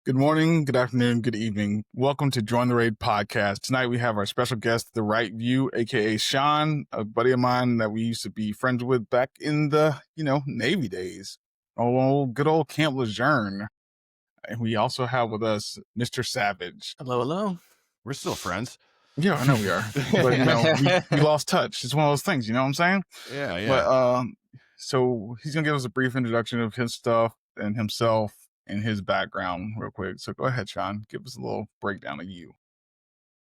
Good morning, good afternoon, good evening. Welcome to Join the Raid podcast. Tonight we have our special guest, The Right View, aka Sean, a buddy of mine that we used to be friends with back in the, Navy days. Oh, good old Camp Lejeune. And we also have with us Mr. Savage. Hello, hello. We're still friends. Yeah, I know we are. But we lost touch. It's one of those things, you know what I'm saying? Yeah. But so he's gonna give us a brief introduction of his stuff and himself and his background real quick. So go ahead, Sean. Give us a little breakdown of you.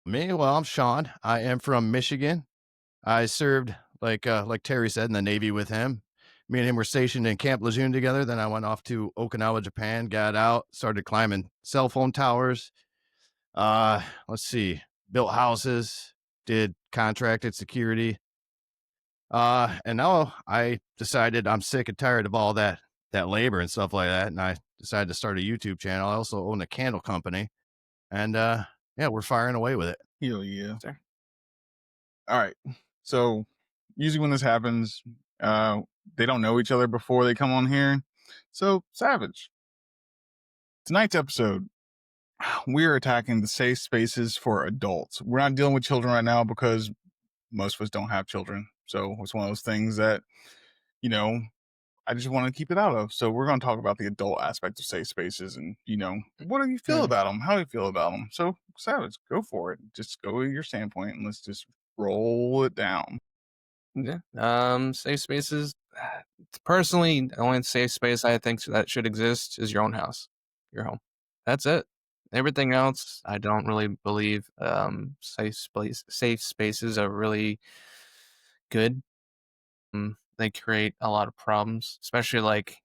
Well, I'm Sean. I am from Michigan. I served, like Terry said, in the Navy with him. Me and him were stationed in Camp Lejeune together. Then I went off to Okinawa, Japan, got out, started climbing cell phone towers. Let's see, built houses, did contracted security. And now I decided I'm sick and tired of all that labor and stuff like that. And I decided to start a YouTube channel. I also own a candle company. And yeah, we're firing away with it. Hell yeah. Sure. All right. So usually when this happens, they don't know each other before they come on here. So Savage, tonight's episode, we're attacking the safe spaces for adults. We're not dealing with children right now because most of us don't have children. So it's one of those things that, I just want to keep it out of. So we're going to talk about the adult aspect of safe spaces and, what do you feel about them? How do you feel about them? So Savage, go for it. Just go with your standpoint and let's just roll it down. Yeah. Safe spaces. Personally, the only safe space I think that should exist is your own house, your home. That's it. Everything else, I don't really believe. Safe spaces are really good. They create a lot of problems, especially like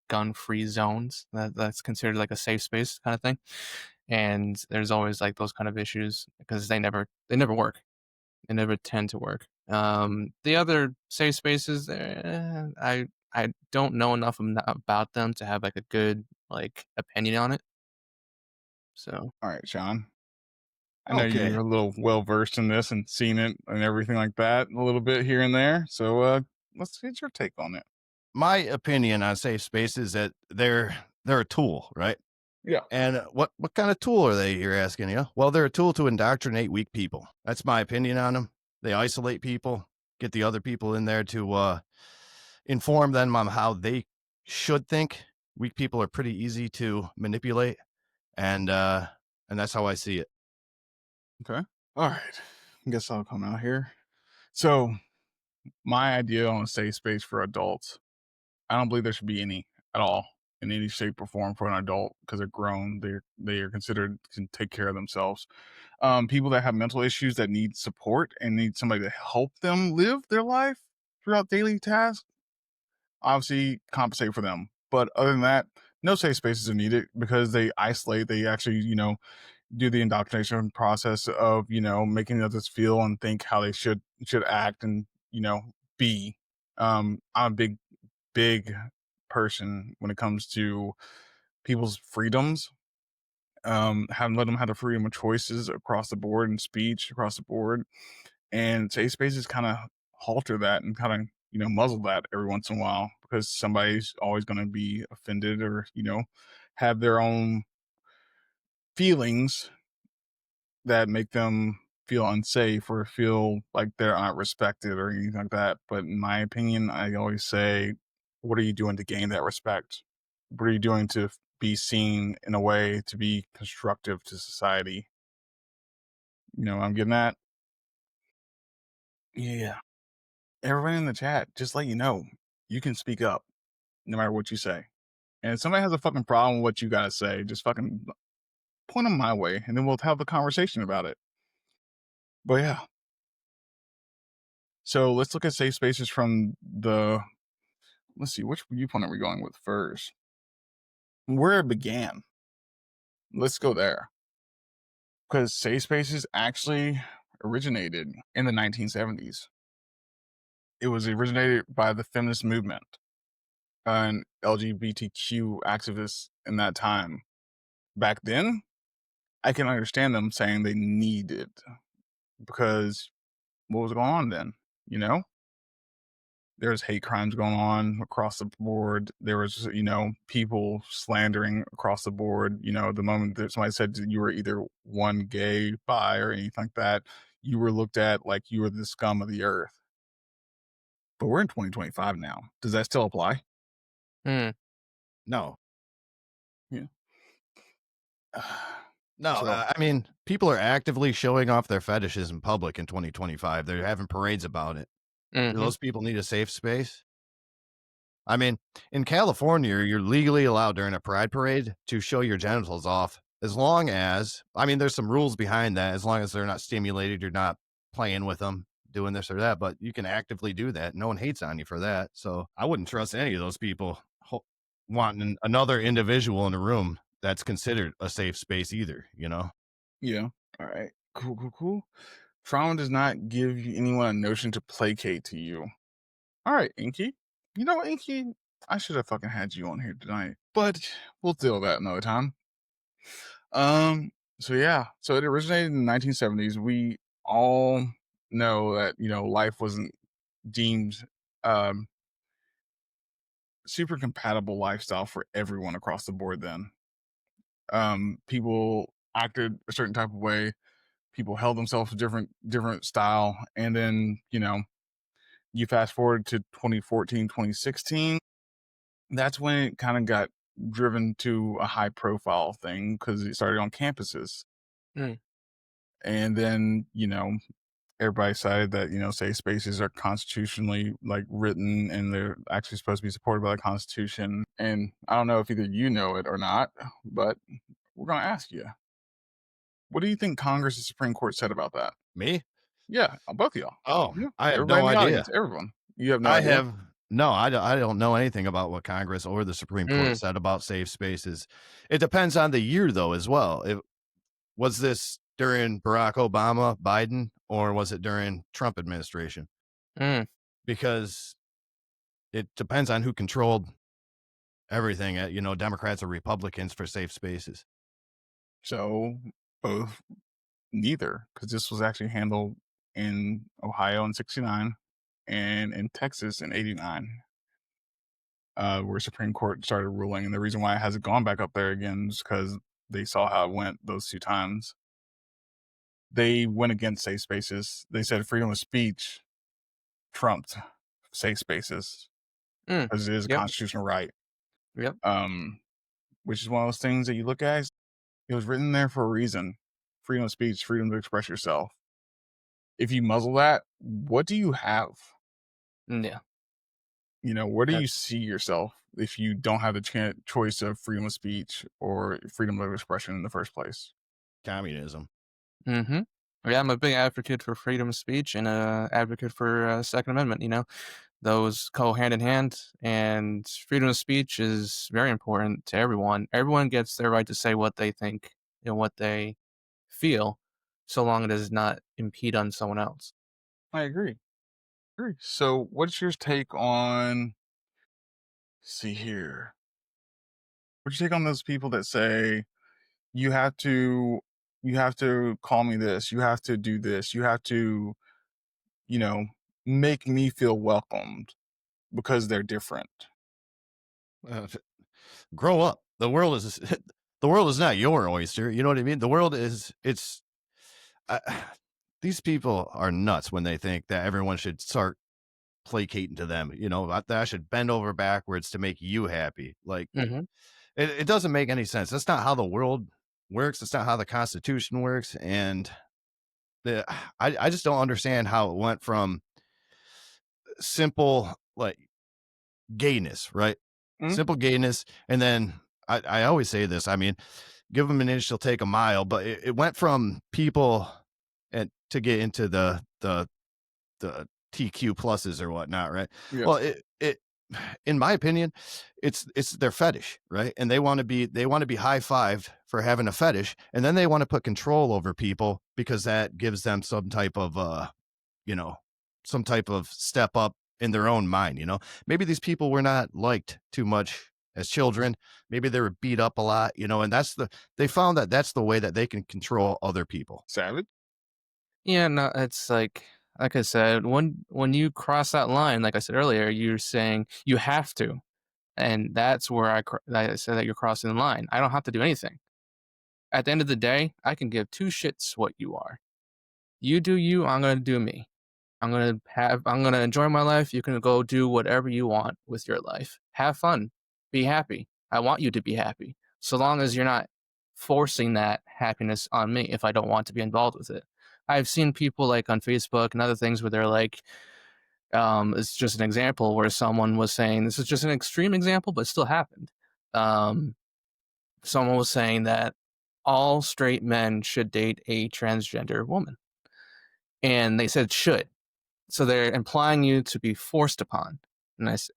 gun-free zones. That's considered like a safe space kind of thing. And there's always like those kind of issues because they never work. They never tend to work. The other safe spaces, I don't know enough about them to have like a good like opinion on it. So All right, Sean. I know Okay. you're a little well versed in this and seen it and everything like that a little bit here and there. So let's get your take on it. My opinion on safe space is that they're a tool, right? Yeah. And what kind of tool are they, you're asking? Yeah. Well, they're a tool to indoctrinate weak people. That's my opinion on them. They isolate people, get the other people in there to inform them on how they should think. Weak people are pretty easy to manipulate, and that's how I see it. Okay. All right. I guess I'll come out here. So my idea on a safe space for adults, I don't believe there should be any at all in any shape or form for an adult because they're grown. They are considered can take care of themselves. People that have mental issues that need support and need somebody to help them live their life throughout daily tasks, obviously compensate for them. But other than that, no safe spaces are needed because they isolate. They actually, do the indoctrination process of, making others feel and think how they should act and, be. I'm a big person when it comes to people's freedoms. Let them have the freedom of choices across the board and speech across the board. And safe spaces kind of halter that and kind of, muzzle that every once in a while because somebody's always going to be offended or, have their own feelings that make them feel unsafe or feel like they're not respected or anything like that. But in my opinion, I always say, what are you doing to gain that respect? What are you doing to be seen in a way to be constructive to society? You know what I'm getting at? Yeah. Everybody in the chat, just let you know, you can speak up no matter what you say. And if somebody has a fucking problem with what you gotta say, just fucking point them my way and then we'll have a conversation about it. But yeah. So let's look at safe spaces from let's see, which viewpoint are we going with first? Where it began. Let's go there. Because safe spaces actually originated in the 1970s. It was originated by the feminist movement and LGBTQ activists in that time. Back then, I can understand them saying they need it because what was going on then, you know? there was hate crimes going on across the board. There was, people slandering across the board. The moment that somebody said you were either one gay, bi, or anything like that, you were looked at like you were the scum of the earth. But we're in 2025 now. Does that still apply? Mm, No, Yeah. no. So, I mean, people are actively showing off their fetishes in public in 2025. They're having parades about it. Do mhm, those people need a safe space? I mean, in California, you're legally allowed during a pride parade to show your genitals off as long as, I mean, there's some rules behind that, as long as they're not stimulated, you're not playing with them, doing this or that, but you can actively do that. No one hates on you for that. So I wouldn't trust any of those people wanting another individual in a room that's considered a safe space either, you know? yeah. All right. Cool, cool, cool. Trauma does not give anyone a notion to placate to you. All right, Inky. Inky, I should have fucking had you on here tonight, but we'll deal with that another time. So yeah, so it originated in the 1970s. We all know that, life wasn't deemed um super compatible lifestyle for everyone across the board then. People acted a certain type of way, people held themselves a different style, and then, you fast forward to 2014, 2016. That's when it kind of got driven to a high profile thing because it started on campuses. mm, And then, everybody decided that, safe spaces are constitutionally like written and they're actually supposed to be supported by the Constitution. And I don't know if either you know it or not, but we're going to ask you, what do you think Congress and Supreme Court said about that? Me? Yeah, both of y'all. Oh, Yeah, I have everybody no in the idea. audience, everyone. You have no I idea? have no, I don't know anything about what Congress or the Supreme Court mm, said about safe spaces. It depends on the year, though, as well. Was this during Barack Obama, Biden, or was it during Trump administration? mm, Because it depends on who controlled everything. Democrats or Republicans for safe spaces. So both, neither, because this was actually handled in Ohio in 69 and in Texas in 89, where Supreme Court started ruling. And the reason why it hasn't gone back up there again is because they saw how it went those two times. They went against safe spaces. They said freedom of speech trumped safe spaces mm. because it is a Yep, constitutional right. yep. Um, which is one of those things that you look at. It was written there for a reason. Freedom of speech, freedom to express yourself. If you muzzle that, what do you have? Yeah, Where do you that's see yourself if you don't have the choice of freedom of speech or freedom of expression in the first place? Communism. mhm. Yeah, I'm a big advocate for freedom of speech and a advocate for, Second Amendment, Those go hand in hand, and freedom of speech is very important to everyone. Everyone gets their right to say what they think and what they feel, so long it does not impede on someone else. I agree. Agree. So, what's your take on? See here. What's your take on those people that say you have to, call me this, you have to do this, you have to, you know, make me feel welcomed because they're different. Uh, Grow up. The world is the world is not your oyster. You know what I mean? The world is it's. Uh, these people are nuts when they think that everyone should start placating to them. That I should bend over backwards to make you happy. Like Mhm. it doesn't make any sense. That's not how the world works. It's not how the Constitution works. And I just don't understand how it went from simple like gayness, right? Mm, Simple gayness, and then I always say this. I mean, give them an inch, they'll take a mile. But it went from people and to get into the TQ pluses or whatnot, right? yeah, Well, it in my opinion, it's their fetish, right? And they want to be high fived for having a fetish, and then they want to put control over people because that gives them you know, some type of step up in their own mind. Maybe these people were not liked too much as children. Maybe they were beat up a lot, and they found that that's the way that they can control other people. savage. Yeah, no, it's like like I said, when you cross that line, like I said earlier, you're saying you have to, and that's where I said that you're crossing the line. I don't have to do anything. At the end of the day, I can give two shits what you are. You do you, I'm gonna do me. I'm gonna enjoy my life. You can go do whatever you want with your life. Have fun. Be happy. I want you to be happy. So long as you're not forcing that happiness on me if I don't want to be involved with it. I've seen people like on Facebook and other things where they're like, it's just an example where someone was saying, this is just an extreme example, but it still happened. Um, Someone was saying that all straight men should date a transgender woman. And they said should. So they're implying you to be forced upon.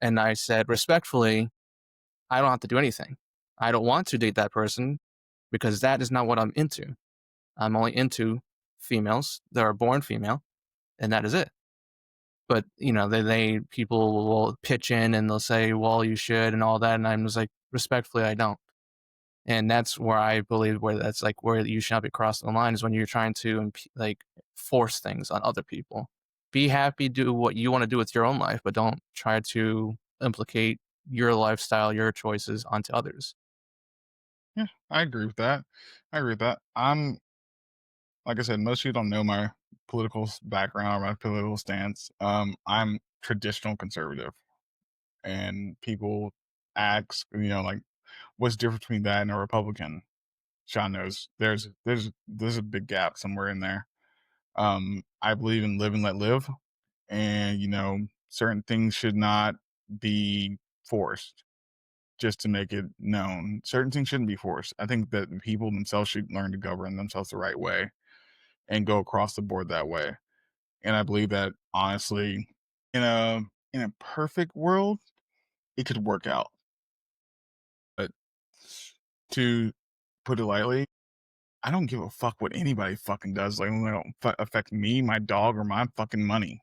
And I said respectfully, I don't have to do anything. I don't want to date that person because that is not what I'm into. I'm only into females that are born female, and that is it. But they people will pitch in and they'll say, "Well, you should," and all that, and I'm just like, respectfully, I don't. And that's where I believe where that's like where you should not be crossing the line is when you're trying to like force things on other people. Be happy, do what you want to do with your own life, but don't try to implicate your lifestyle, your choices onto others. Yeah, I agree with that. I agree with that. I'm like I said, most people don't know my political background or my political stance. I'm traditional conservative, and people ask, like, what's the difference between that and a Republican? Sean knows there's a big gap somewhere in there. I believe in live and let live, and certain things should not be forced just to make it known. Certain things shouldn't be forced. I think that people themselves should learn to govern themselves the right way and go across the board that way. And I believe that honestly, in a perfect world, it could work out. But to put it lightly, I don't give a fuck what anybody fucking does. Like, it don't affect me, my dog, or my fucking money.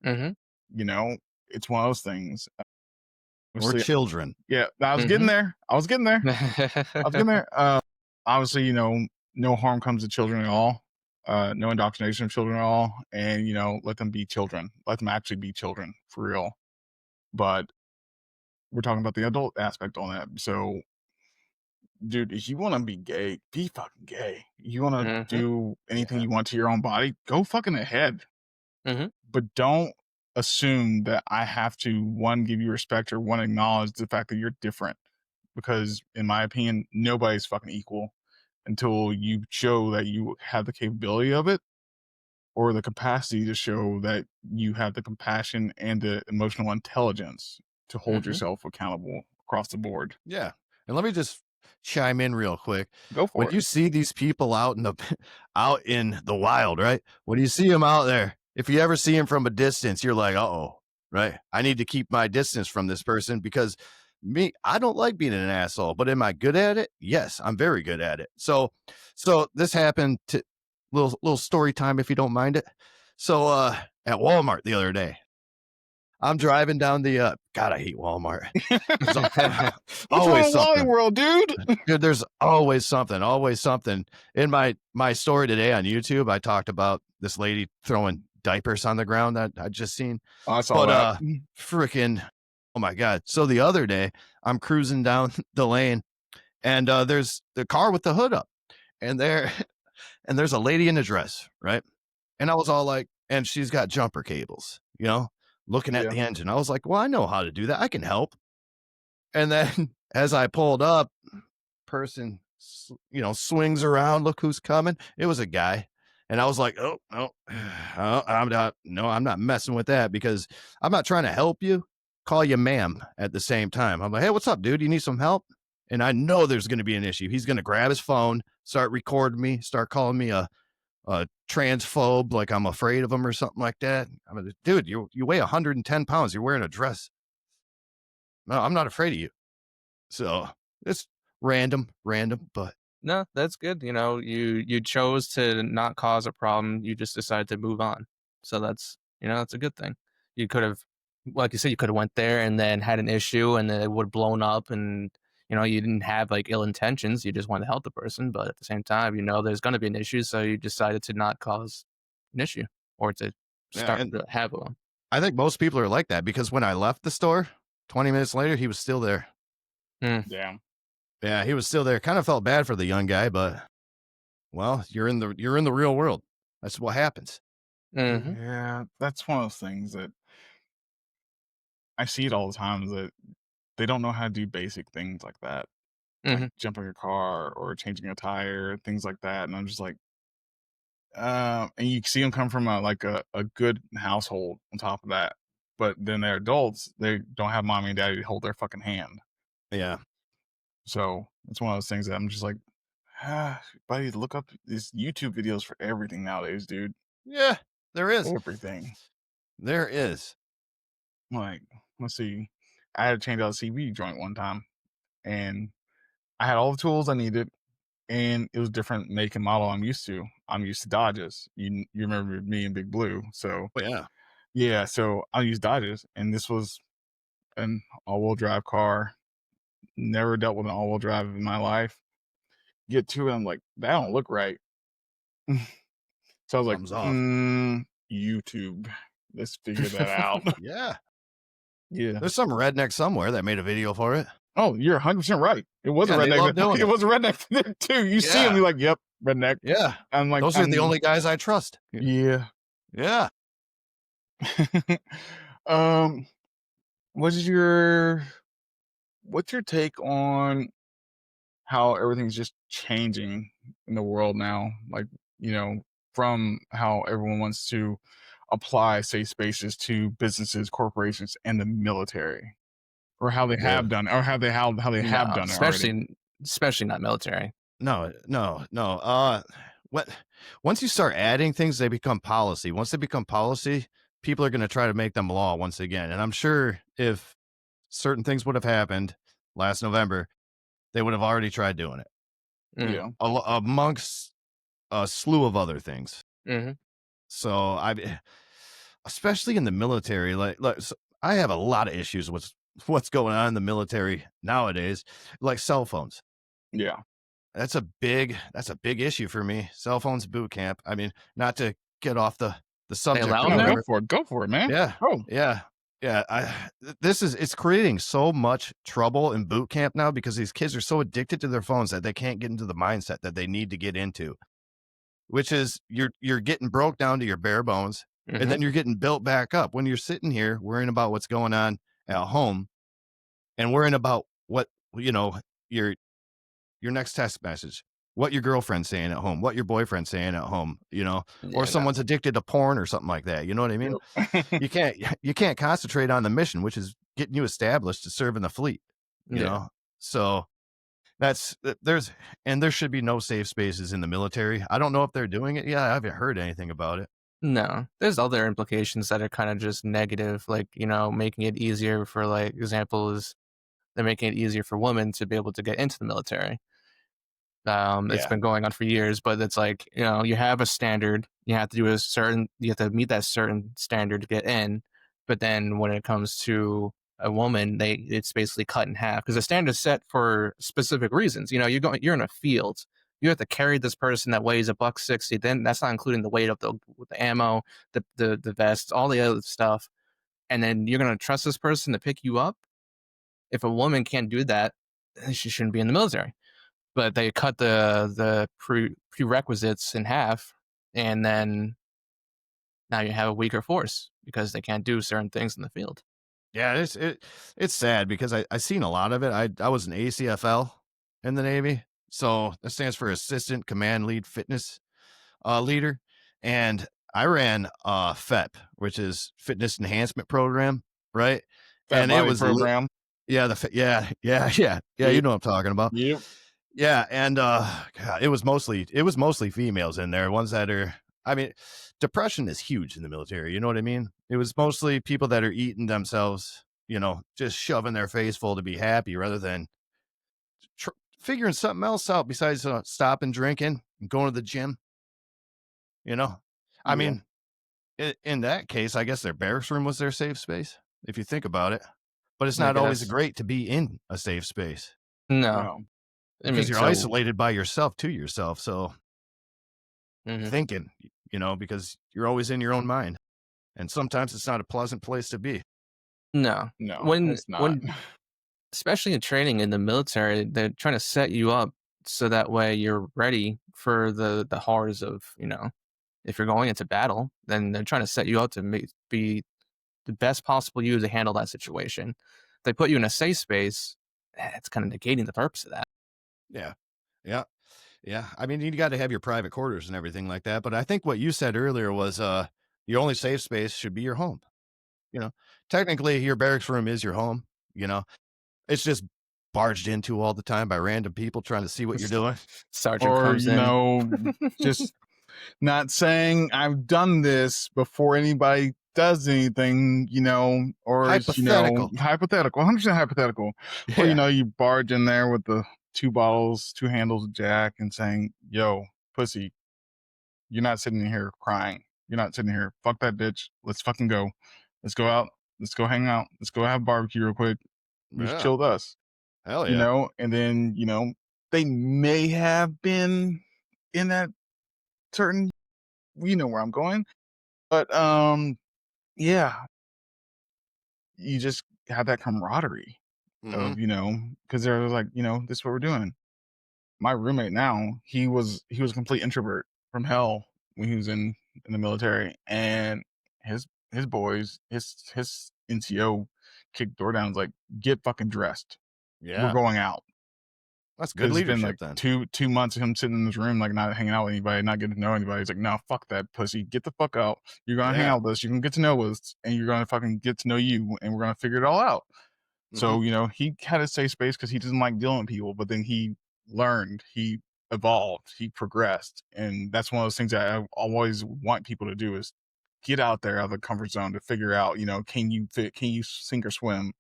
Mm-hmm. You know, it's one of those things. Or Obviously, children. yeah, I was getting Mm-hmm. there. I was getting there. I was getting there. Obviously, no harm comes to children at all. No indoctrination of children at all, and let them be children. Let them actually be children for real. But we're talking about the adult aspect on that. So, dude, if you want to be gay, be fucking gay. You want to Mm-hmm. do anything Yeah. you want to your own body, go fucking ahead. Mm-hmm. But don't assume that I have to one give you respect or one acknowledge the fact that you're different. Because in my opinion, nobody's fucking equal until you show that you have the capability of it or the capacity to show that you have the compassion and the emotional intelligence to hold Mm-hmm. yourself accountable across the board. Yeah. And let me just chime in real quick. Go When for it. you see these people out in the out in the wild, right? When you see them out there, if you ever see them from a distance, you're like, "Uh-oh." Right? I need to keep my distance from this person because I don't like being an asshole, but am I good at it? Yes, I'm very good at it. So this happened to little story time if you don't mind it. So at Walmart the other day, I'm driving down the God, I hate Walmart. There's What's wrong always with Wally something. World, dude? Dude, there's always something, always something. In my story today on YouTube, I talked about this lady throwing diapers on the ground that I just seen. Oh, I saw But that. freaking oh my god. So the other day, I'm cruising down the lane and there's the car with the hood up. And there and there's a lady in a dress, right? And I was all like, and she's got jumper cables, looking at Yeah. the engine. I was like, well, I know how to do that. I can help. And then as I pulled up, person, swings around. Look who's coming. It was a guy. And I was like, oh, no, I'm not messing with that because I'm not trying to help you. Call you ma'am at the same time. I'm like, hey, what's up, dude? You need some help? And I know there's going to be an issue. He's going to grab his phone, start recording me, start calling me a transphobe, like I'm afraid of him or something like that. I'm like, dude, you weigh 110 pounds. You're wearing a dress. No, I'm not afraid of you. So it's random, but No, that's good. You chose to not cause a problem. You just decided to move on. So that's a good thing. You could have, like you said, you could have went there and then had an issue and then it would have blown up and you didn't have like ill intentions. You just wanted to help the person, but at the same time, there's going to be an issue, so you decided to not cause an issue or to Yeah, start and to have one. I think most people are like that because when I left the store, 20 minutes later, he was still there. Mm, Damn. Yeah, he was still there. Kind of felt bad for the young guy, but well, you're in the real world. That's what happens. mhm, Yeah, that's one of those things that I see it all the time is that they don't know how to do basic things like that, like mhm, jumping a car or changing a tire, things like that. And I'm just like, and you see them come from a good household on top of that, but then they're adults. They don't have mommy and daddy to hold their fucking hand. Yeah. So it's one of those things that I'm just like, buddy, look up these YouTube videos for everything nowadays, dude. Yeah, there is. Everything. There is. Like, let's see. I had to change out a CV joint one time, and I had all the tools I needed, and it was different make and model I'm used to. I'm used to Dodges. You remember me and Big Blue, so But yeah. yeah. So I use Dodges, and this was an all-wheel drive car. Never dealt with an all-wheel drive in my life. Get to it, I'm like, that don't look right. So I was like, Something's off. YouTube. Let's figure that out. Yeah. Yeah. There's some redneck somewhere that made a video for it. Oh, you're 100% right. It was a Yeah, and they love redneck. doing It it. was a redneck too. You see him, Yeah. you're like, yep, redneck. Yeah. I'm like, Those are the only guys I trust. yeah. Yeah. um, what is your what's your take on how everything's just changing in the world now? Like, you know, from how everyone wants to apply safe spaces to businesses, corporations, and the military, or how they have Ugh. done, or how they have no, done it already. especially not military. No, no, no. What once you start adding things, they become policy. Once they become policy, people are going to try to make them law once again. And I'm sure if certain things would have happened last November, they would have already tried doing it Mm, Yeah, amongst a slew of other things. mhm, So especially in the military, so I have a lot of issues with what's going on in the military nowadays, like cell phones. yeah. That's a big issue for me. Cell phones boot camp. I mean, not to get off the they subject allow or them No, now. whatever. go for it, man. Yeah. Oh, Yeah. Yeah. It's creating so much trouble in boot camp now because these kids are so addicted to their phones that they can't get into the mindset that they need to get into, which is you're getting broke down to your bare bones and Mhm, then you're getting built back up when you're sitting here worrying about what's going on at home and worrying about what, you know, your your next text message, what your girlfriend's saying at home, what your boyfriend's saying at home, or yeah, no, someone's addicted to porn or something like that. You know what I mean? yep. You can't you can't concentrate on the mission, which is getting you established to serve in the fleet, you yeah, know? So there should be no safe spaces in the military. I don't know if they're doing it yet. I haven't heard anything about it. no. There's other implications that are kind of just negative, like making it easier for like example is they're making it easier for women to be able to get into the military. It's Yeah. been going on for years, but it's like, you have a standard, you have to meet that certain standard to get in. But then when it comes to a woman, it's basically cut in half because the standard is set for specific reasons. You're in a field. You have to carry this person that weighs a buck 60. Then that's not including the weight of the ammo, the vest, all the other stuff. And then you're going to trust this person to pick you up. If a woman can't do that, then she shouldn't be in the military, but they cut the prerequisites in half, and then now you have a weaker force because they can't do certain things in the field. Yeah, it's sad because I seen a lot of it. I was an ACFL in the Navy. So that stands for Assistant Command Lead Fitness leader. And I ran FEP, which is Fitness Enhancement Program, right? Fat And it body was program. yeah, yeah, you Yep. know what I'm talking about. Yep. Yeah, and God, it was mostly females in there, ones that are I mean, depression is huge in the military, you know what I mean? It was mostly people that are eating themselves, just shoving their face full to be happy rather than tr- figuring something else out besides stopping drinking and going to the gym, you know? I Yeah. mean, in that case, I guess their barracks room was their safe space, if you think about it. But it's Yeah, not 'cause always that's great to be in a safe space no. No. I because mean, you're so isolated by yourself to yourself. So mhm. thinking, because you're always in your own mind. and sometimes it's not a pleasant place to be. No. No, When it's not. when especially in training in the military, they're trying to set you up so that way you're ready for the horrors of, if you're going into battle, then they're trying to set you up to be the best possible you to handle that situation. If they put you in a safe space, it's kind of negating the purpose of that. Yeah. Yeah. Yeah. I mean, you got to have your private quarters and everything like that. But I think what you said earlier was your only safe space should be your home. You know, technically, your barracks room is your home. You know, it's just barged into all the time by random people trying to see what you're doing. Sergeant Or, comes in. just not saying I've done this before anybody does anything, or it's, Hypothetical. hypothetical, 100% hypothetical. Or, Yeah. you barge in there with the two bottles, two handles of Jack and saying, yo, pussy, you're not sitting here crying. You're not sitting here. Fuck that bitch. Let's fucking go. Let's go out. Let's go hang out. Let's go have barbecue real quick. Just Yeah. chill with us, Hell yeah. and then, they may have been in that certain, where I'm going. But yeah, you just have that camaraderie Hmm. of, because they're like, this is what we're doing. My roommate now, he was a complete introvert from hell when he was in the military, and his boys, his NCO kicked the door down. Was like, get fucking dressed. We're Yeah. going out. That's good Because it's been leadership like then. 2 months of him sitting in his room, like not hanging out with anybody, not getting to know anybody. He's like, no, fuck that pussy. Get the fuck out. You're gonna hang Yeah. out with us. You can get to know us, and you're gonna fucking get to know you, and we're gonna figure it all out. Hmm. So, he had a safe space because he doesn't like dealing with people, but then he learned, he evolved, he progressed. And that's one of those things that I always want people to do is get out there out of the comfort zone to figure out, can you sink or swim?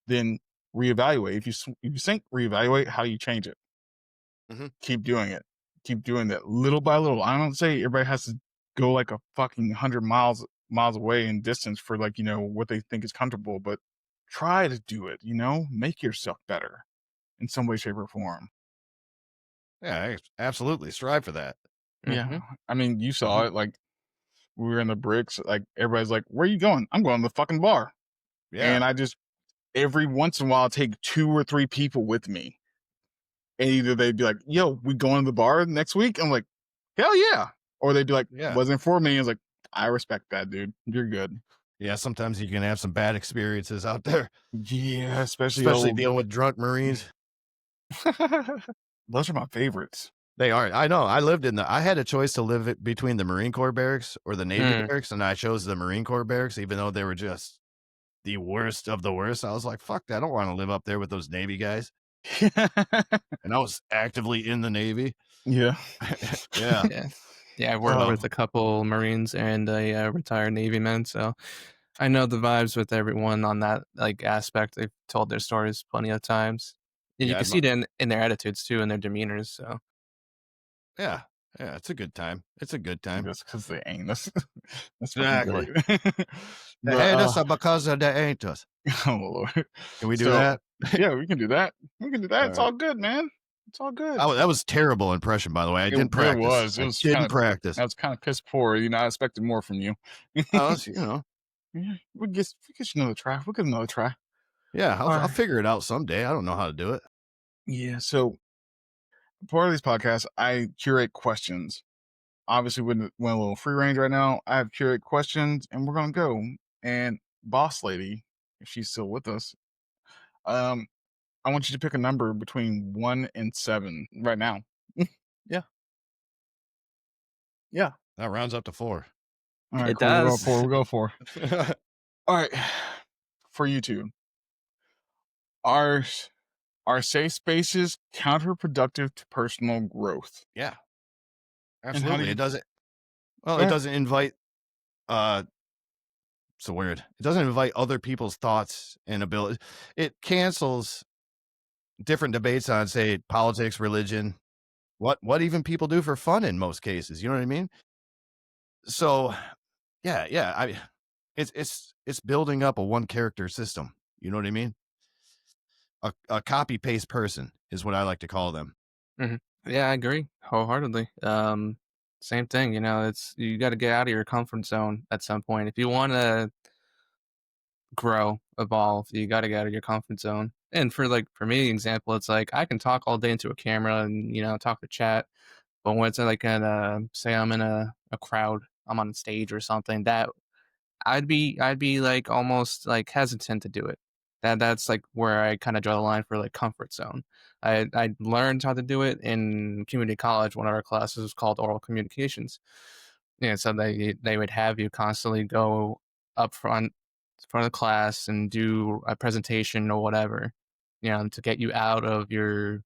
Then reevaluate. If you sink, reevaluate. How do you change it? Hmm. Keep doing it. Keep doing that little by little. I don't say everybody has to go like a fucking 100 miles away in distance for, like, what they think is comfortable, but try to do it, make yourself better in some way, shape, or form. Yeah. Absolutely. Strive for that. Yeah. Hmm. I mean, you Hmm. saw it, like, we were in the bricks, like, everybody's like, where are you going? I'm going to the fucking bar. Yeah. And I just, every once in a while, take 2 or 3 people with me. And either they'd be like, yo, we going to the bar next week? I'm like, hell yeah. Or they'd be like, Yeah. wasn't for me. I was like, I respect that, dude. You're good. Yeah. Sometimes you can have some bad experiences out there, Yeah, especially especially old. dealing with drunk Marines. Those are my favorites. They are. I know. I had a choice to live between the Marine Corps barracks or the Navy Mm. barracks, and I chose the Marine Corps barracks, even though they were just the worst of the worst. I was like, fuck that. I don't want to live up there with those Navy guys. And I was actively in the Navy. Yeah. Yeah. Yeah. Yeah, I worked Oh, with a couple Marines and a retired Navy man, so I know the vibes with everyone on that like aspect. They've told their stories plenty of times. And you Yeah. can see it in their attitudes too and their demeanors. So Yeah. Yeah. It's a good time. It's a good time. just because they ain't us. That's fucking Exactly. great. They But, hate us because of the ain't us. oh, Lord. Can we do So, that? yeah, we can do that. We can do that. All It's right. all good, man. It's all good. That was terrible impression, by the way. I didn't It practice. was. It I was kind didn't of, practice. I was kind of piss poor. I expected more from you. Oh, Yeah, we get another try. We'll get another try. yeah, All I'll right. figure it out someday. I don't know how to do it. Yeah. So part of these podcasts, I curate questions. Obviously, we're a little free range right now. I have curate questions, and we're gonna go. And boss lady, if she's still with us, um, I want you to pick a number between 1 and 7 right now. Yeah. Yeah. That rounds up to 4. All right. it Cool. We'll go does. for. We'll go for. All right. For you two, are are safe spaces counterproductive to personal growth? Yeah, And how do absolutely. you? It Go ahead. doesn't invite uh so weird. It doesn't invite other people's thoughts and ability. It cancels different debates on, say, politics, religion, what even people do for fun in most cases. You know what I mean? So yeah. It's building up a one character system. You know what I mean? A copy paste person is what I like to call them. Mhm. Yeah, I agree wholeheartedly. Same thing, it's you got to get out of your comfort zone at some point. If you want to grow, evolve, you got to get out of your comfort zone. And for me, example, it's like I can talk all day into a camera and talk to chat, but once I like say I'm in a crowd, I'm on stage or something, that I'd be like almost like hesitant to do it. That's like where I kind of draw the line for like comfort zone. I learned how to do it in community college. One of our classes was called oral communications. Yeah, so they would have you constantly go up front of the class and do a presentation or whatever, to get you out of your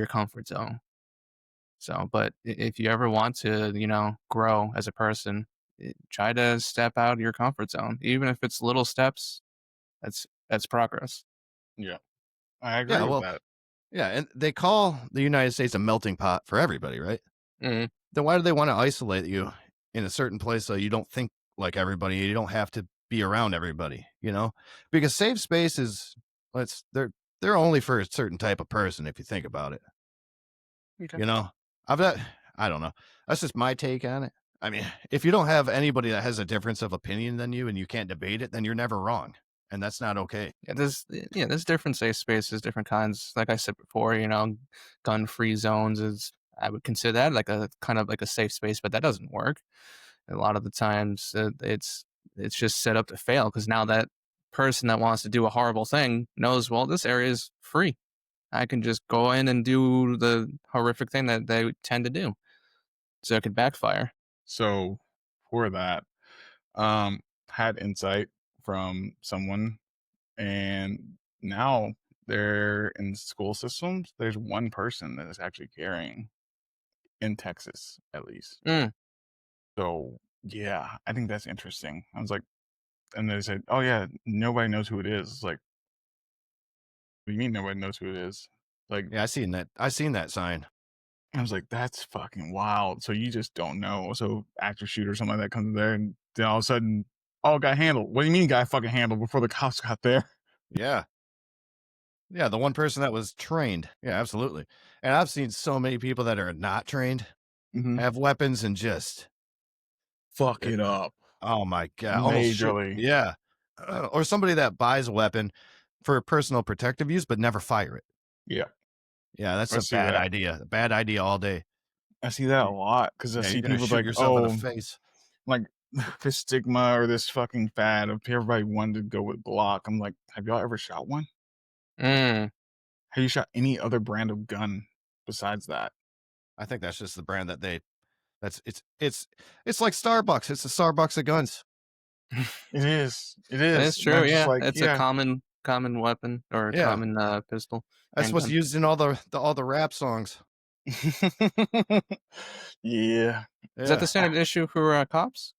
comfort zone. So, but if you ever want to, grow as a person, try to step out of your comfort zone, even if it's little steps. That's progress. Yeah, I agree Yeah, with well, that. yeah, and they call the United States a melting pot for everybody, right? Mhm. Then why do they want to isolate you in a certain place so you don't think like everybody? You don't have to be around everybody, you know? Because safe space is let's they're only for a certain type of person if you think about it. Okay. You know? I've got I don't know. That's just my take on it. I mean, if you don't have anybody that has a difference of opinion than you and you can't debate it, then you're never wrong. And that's not okay. There's different safe spaces, different kinds. Like I said before, gun-free zones is I would consider that like a kind of like a safe space, but that doesn't work. A lot of the times, it's just set up to fail because now that person that wants to do a horrible thing knows, well, this area is free. I can just go in and do the horrific thing that they tend to do, so it could backfire. So for that, had insight from someone, and now they're in school systems. There's one person that is actually carrying in Texas, at least. Mm. So yeah, I think that's interesting. I was like, and they said, "Oh yeah, nobody knows who it is." It's like, what do you mean nobody knows who it is? Like, Yeah, I seen that sign. I was like, that's fucking wild. So you just don't know. So active shooter or something like that comes there, and then all of a sudden, oh, it got handled. What do you mean, it got fucking handled before the cops got there? Yeah. Yeah, the one person that was trained. Yeah, absolutely. And I've seen so many people that are not trained Hmm. have weapons and just Fuck uh, it up oh my god, almost shoot. majorly. Yeah. Or somebody that buys a weapon for personal protective use but never fire it. Yeah, Yeah, that's I a see bad that. idea. A bad idea all day. I see that a Y- lot because I Yeah, you're see gonna people shoot like, yourself in the oh, face. like this stigma or this fucking fad of everybody wanted to go with Glock. I'm like, have y'all ever shot one? Mm. Have you shot any other brand of gun besides that? I think that's just the brand that they that's it's like Starbucks. It's the Starbucks of guns. It is. It That is. is And true. I'm just Yeah, like, it's a yeah. common weapon or a Yeah. common pistol, That's what's handgun. used in all the rap songs. Yeah. Is that the Yeah. standard issue for cops?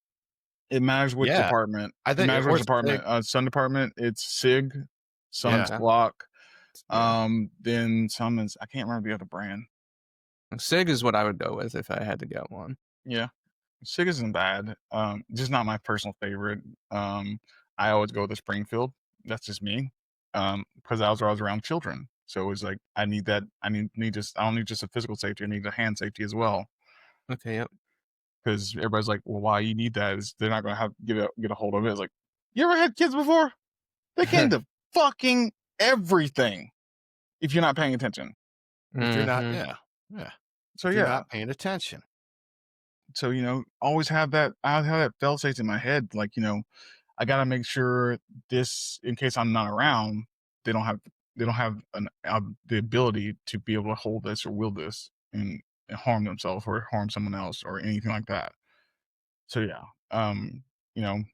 It matters which Yeah. department. I It think matters which or department. Sig. Some department, it's SIG, some it's Yeah. Okay. Glock. Yeah. Then some is I can't remember the other brand. Sig is what I would go with if I had to get one. Yeah. SIG isn't bad. Just not my personal favorite. I always go with the Springfield. That's just me. Because I was around children. So it was like I need that. I need just I don't need just a physical safety. I need a hand safety as well. Okay. Yep. Because everybody's like, well, why you need that? Is they're not gonna have get a hold of it. It's like, you ever had kids before? They get into fucking everything if you're not paying attention. If you're not, Hmm. yeah. Yeah. So If you're yeah. not paying attention. So always have that. I have that fail safe in my head. Like I gotta make sure this in case I'm not around. They don't have the ability to be able to hold this or wield this and harm themselves or harm someone else or anything like that. So yeah,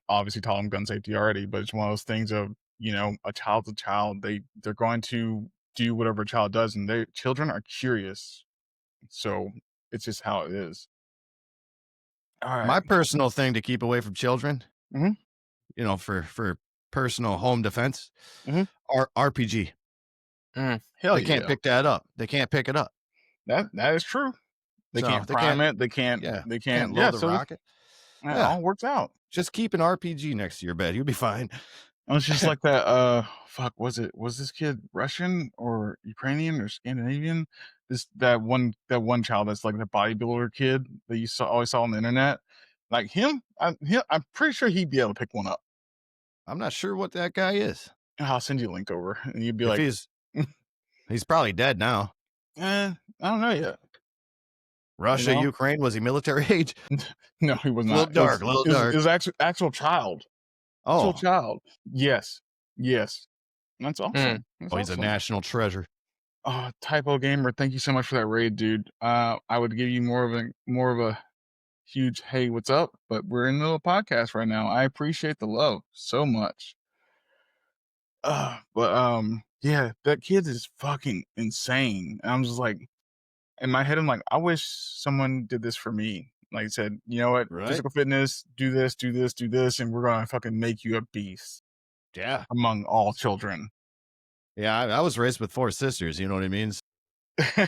obviously taught them gun safety already, but it's one of those things of a child's a child. They're going to do whatever a child does, and they children are curious. So it's just how it is. All right. My personal thing to keep away from children, Mhm. for personal home defense, Mhm. are RPG. Mm. Hell They can't yeah. pick that up. They can't pick it up. That is true. They So can't they prime can't, it. They can't. yeah, They can't can't. Yeah. load the So rocket. it Yeah. all works out. Just keep an RPG next to your bed. You'll be fine. I was just like that. Fuck, was this kid Russian or Ukrainian or Scandinavian? That one child that's like the bodybuilder kid that you always saw on the internet. Like I'm pretty sure he'd be able to pick one up. I'm not sure what that guy is. I'll send you a link over, and you'd be If like, he's probably dead now. I don't know yet. You Russia, know, Ukraine, was he military age? no, he was A little not. dark, a little It dark. was actual child, actual Oh, child. Yes, yes, that's Mm. awesome. That's oh, he's a awesome. national treasure. Typo gamer, thank you so much for that raid, dude. I would give you more of a huge hey, what's up? But we're in the middle of a podcast right now. I appreciate the love so much. Yeah, that kid is fucking insane. And I'm just like, in my head, I'm like, I wish someone did this for me. Like I said, you know what? Right? Physical fitness, do this, do this, do this, and we're gonna fucking make you a beast Yeah. among all children. Yeah, I was raised with 4 sisters, you know what I mean? Yeah,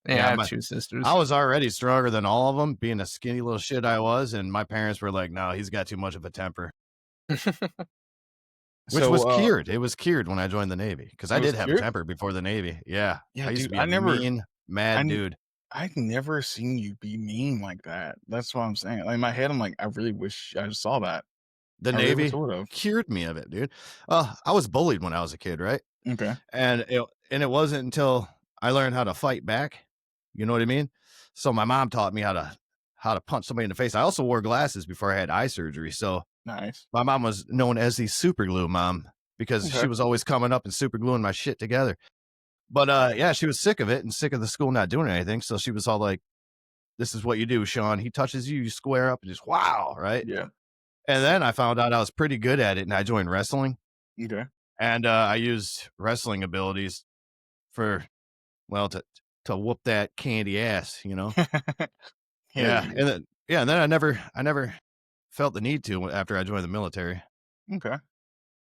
I Yeah, have two I sisters. was already stronger than all of them, being a skinny little shit I was, and my parents were like, "No, he's got too much of a temper." Which was so cured. It was cured when I joined the Navy, because it I was did have a cute. temper before the Navy. Yeah, Yeah, I used to dude. be a mean, I, mad n- dude. I've never seen you be mean like that. That's what I'm saying. Like in my head, I'm like, I really wish I just saw that. The I really wish Navy I would have. cured me of it, dude. I was bullied when I was a kid, right? Okay. And it wasn't until I learned how to fight back, you know what I mean? So my mom taught me how to punch somebody in the face. I also wore glasses before I had eye surgery, so Nice. my mom was known as the super glue mom because Okay. she was always coming up and super gluing my shit together. But yeah, she was sick of it and sick of the school not doing anything. So she was all like, "This is what you do, Sean. He touches you, you square up and just wow, right?" Yeah. And then I found out I was pretty good at it, and I joined wrestling, Okay. and I used wrestling abilities for well to whoop that candy ass, you know. Hell Yeah, yeah. and then I never felt the need to after I joined the military. Okay.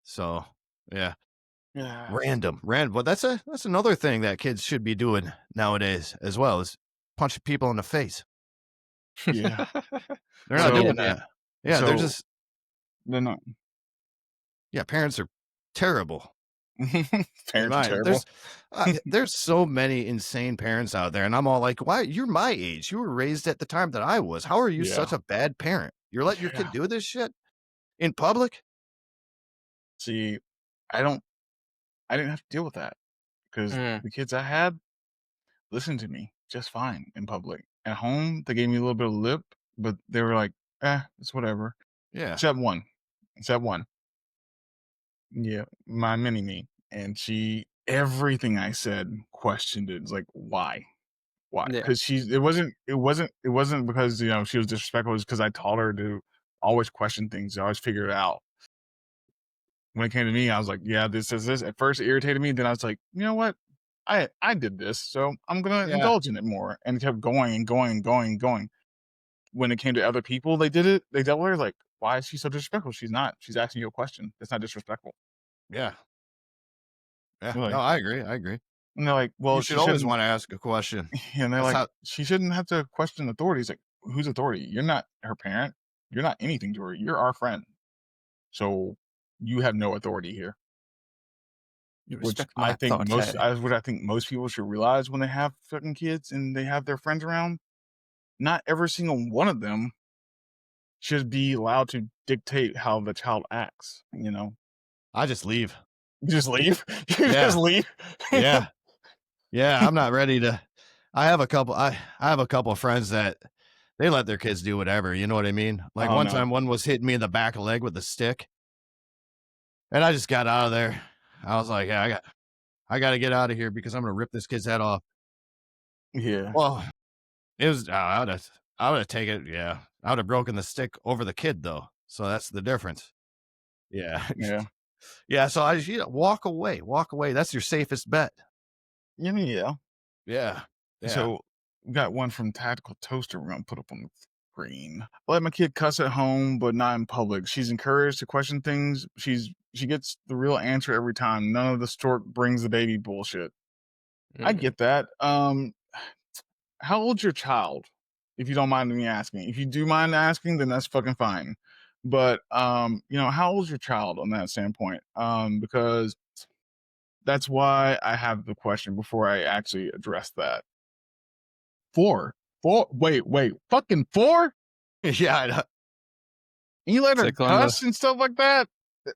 So yeah. Yeah. Random. But that's another thing that kids should be doing nowadays as well is punching people in the face. Yeah. They're not Well, yeah, So doing that. Yeah, they're so just they're not. yeah. Parents are terrible. In Parents are mine, terrible. there's so many insane parents out there, and I'm all like, why? You're my age. You were raised at the time that I was. How are you Yeah. such a bad parent? You're letting your kid Yeah. do this shit in public? See, I didn't have to deal with that because mm, the kids I had listened to me just fine in public. At home, they gave me a little bit of lip, but they were like, it's whatever. Yeah, Except one. Except one. Yeah, my mini me. And everything I said questioned it. It's like, why? Why? yeah. Because it wasn't because, she was disrespectful. It was because I taught her to always question things, always figure it out. When it came to me, I was like, yeah, this is this. At first, it irritated me. Then I was like, you know what? I did this, so I'm gonna yeah, indulge in it more, and kept going and going and going and going. When it came to other people, they did it. They dealt with her like, why is she so disrespectful? She's not. She's asking you a question. That's not disrespectful. yeah, yeah. They're No, like, I agree. I agree. and they're like, You well, should she always shouldn't. want to ask a question. And they're That's like, how. she shouldn't have to question authority. It's like, whose authority? You're not her parent. You're not anything to her. You're our friend. So you have no authority here. You Which respect my authority. what I think most people should realize when they have fucking kids and they have their friends around. Not every single one of them should be allowed to dictate how the child acts. I just leave. You just leave. You just Yeah, leave. yeah, yeah. I'm not ready to. I have a couple of friends that they let their kids do whatever. You know what I mean? Like Oh one no. time, one was hitting me in the back of the leg with a stick, and I just got out of there. I was like, yeah, I got to get out of here because I'm gonna rip this kid's head off. Yeah. Well, it was I would have taken it. Yeah, I would have broken the stick over the kid though. So that's the difference. Yeah, Yeah. yeah. So I just walk away, walk away. That's your safest bet. Yeah. Yeah, yeah. So we got one from Tactical Toaster we're gonna put up on the screen. I let my kid cuss at home, but not in public. She's encouraged to question things. She gets the real answer every time. None of the stork brings the baby bullshit. I Mm. get that. How old's your child? If you don't mind me asking. If you do mind asking, then that's fucking fine. But how old is your child on that standpoint? Because that's why I have the question before I actually address that. Four, wait, fucking four? Yeah, I know. You let her Tickling the cuss and stuff like that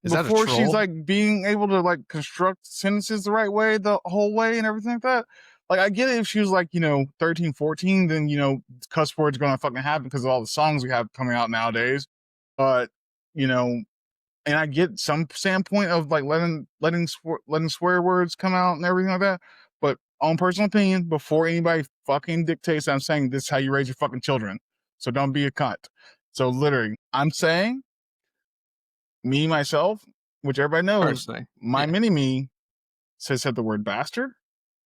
Is that a before she's troll? like being able to like construct sentences the right way the whole way and everything like that. Like I get it if she was like 13, 14, then cuss words are gonna fucking happen because of all the songs we have coming out nowadays. But you know, and I get some standpoint of like letting swear words come out and everything like that. But on personal opinion, before anybody fucking dictates, I'm saying this is how you raise your fucking children. So don't be a cunt. So literally, I'm saying me myself, which everybody knows, personally. my Yeah. mini me said the word bastard.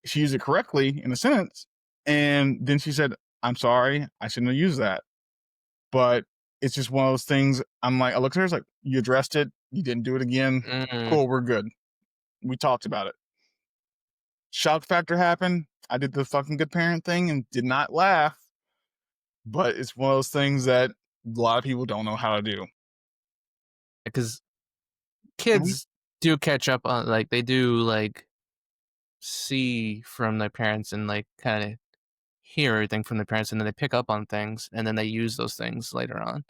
She used it correctly in a sentence, and then she said, "I'm sorry, I shouldn't have used that." But it's just one of those things. I'm like, I looked at her, it's like, you addressed it, you didn't do it again. Mm. Cool, we're good. We talked about it. Shock factor happened. I did the fucking good parent thing and did not laugh. But it's one of those things that a lot of people don't know how to do. Because And we, kids do catch up on, like, they do, like, see from their parents and, like, kind of hear everything from their parents, and then they pick up on things, and then they use those things later on.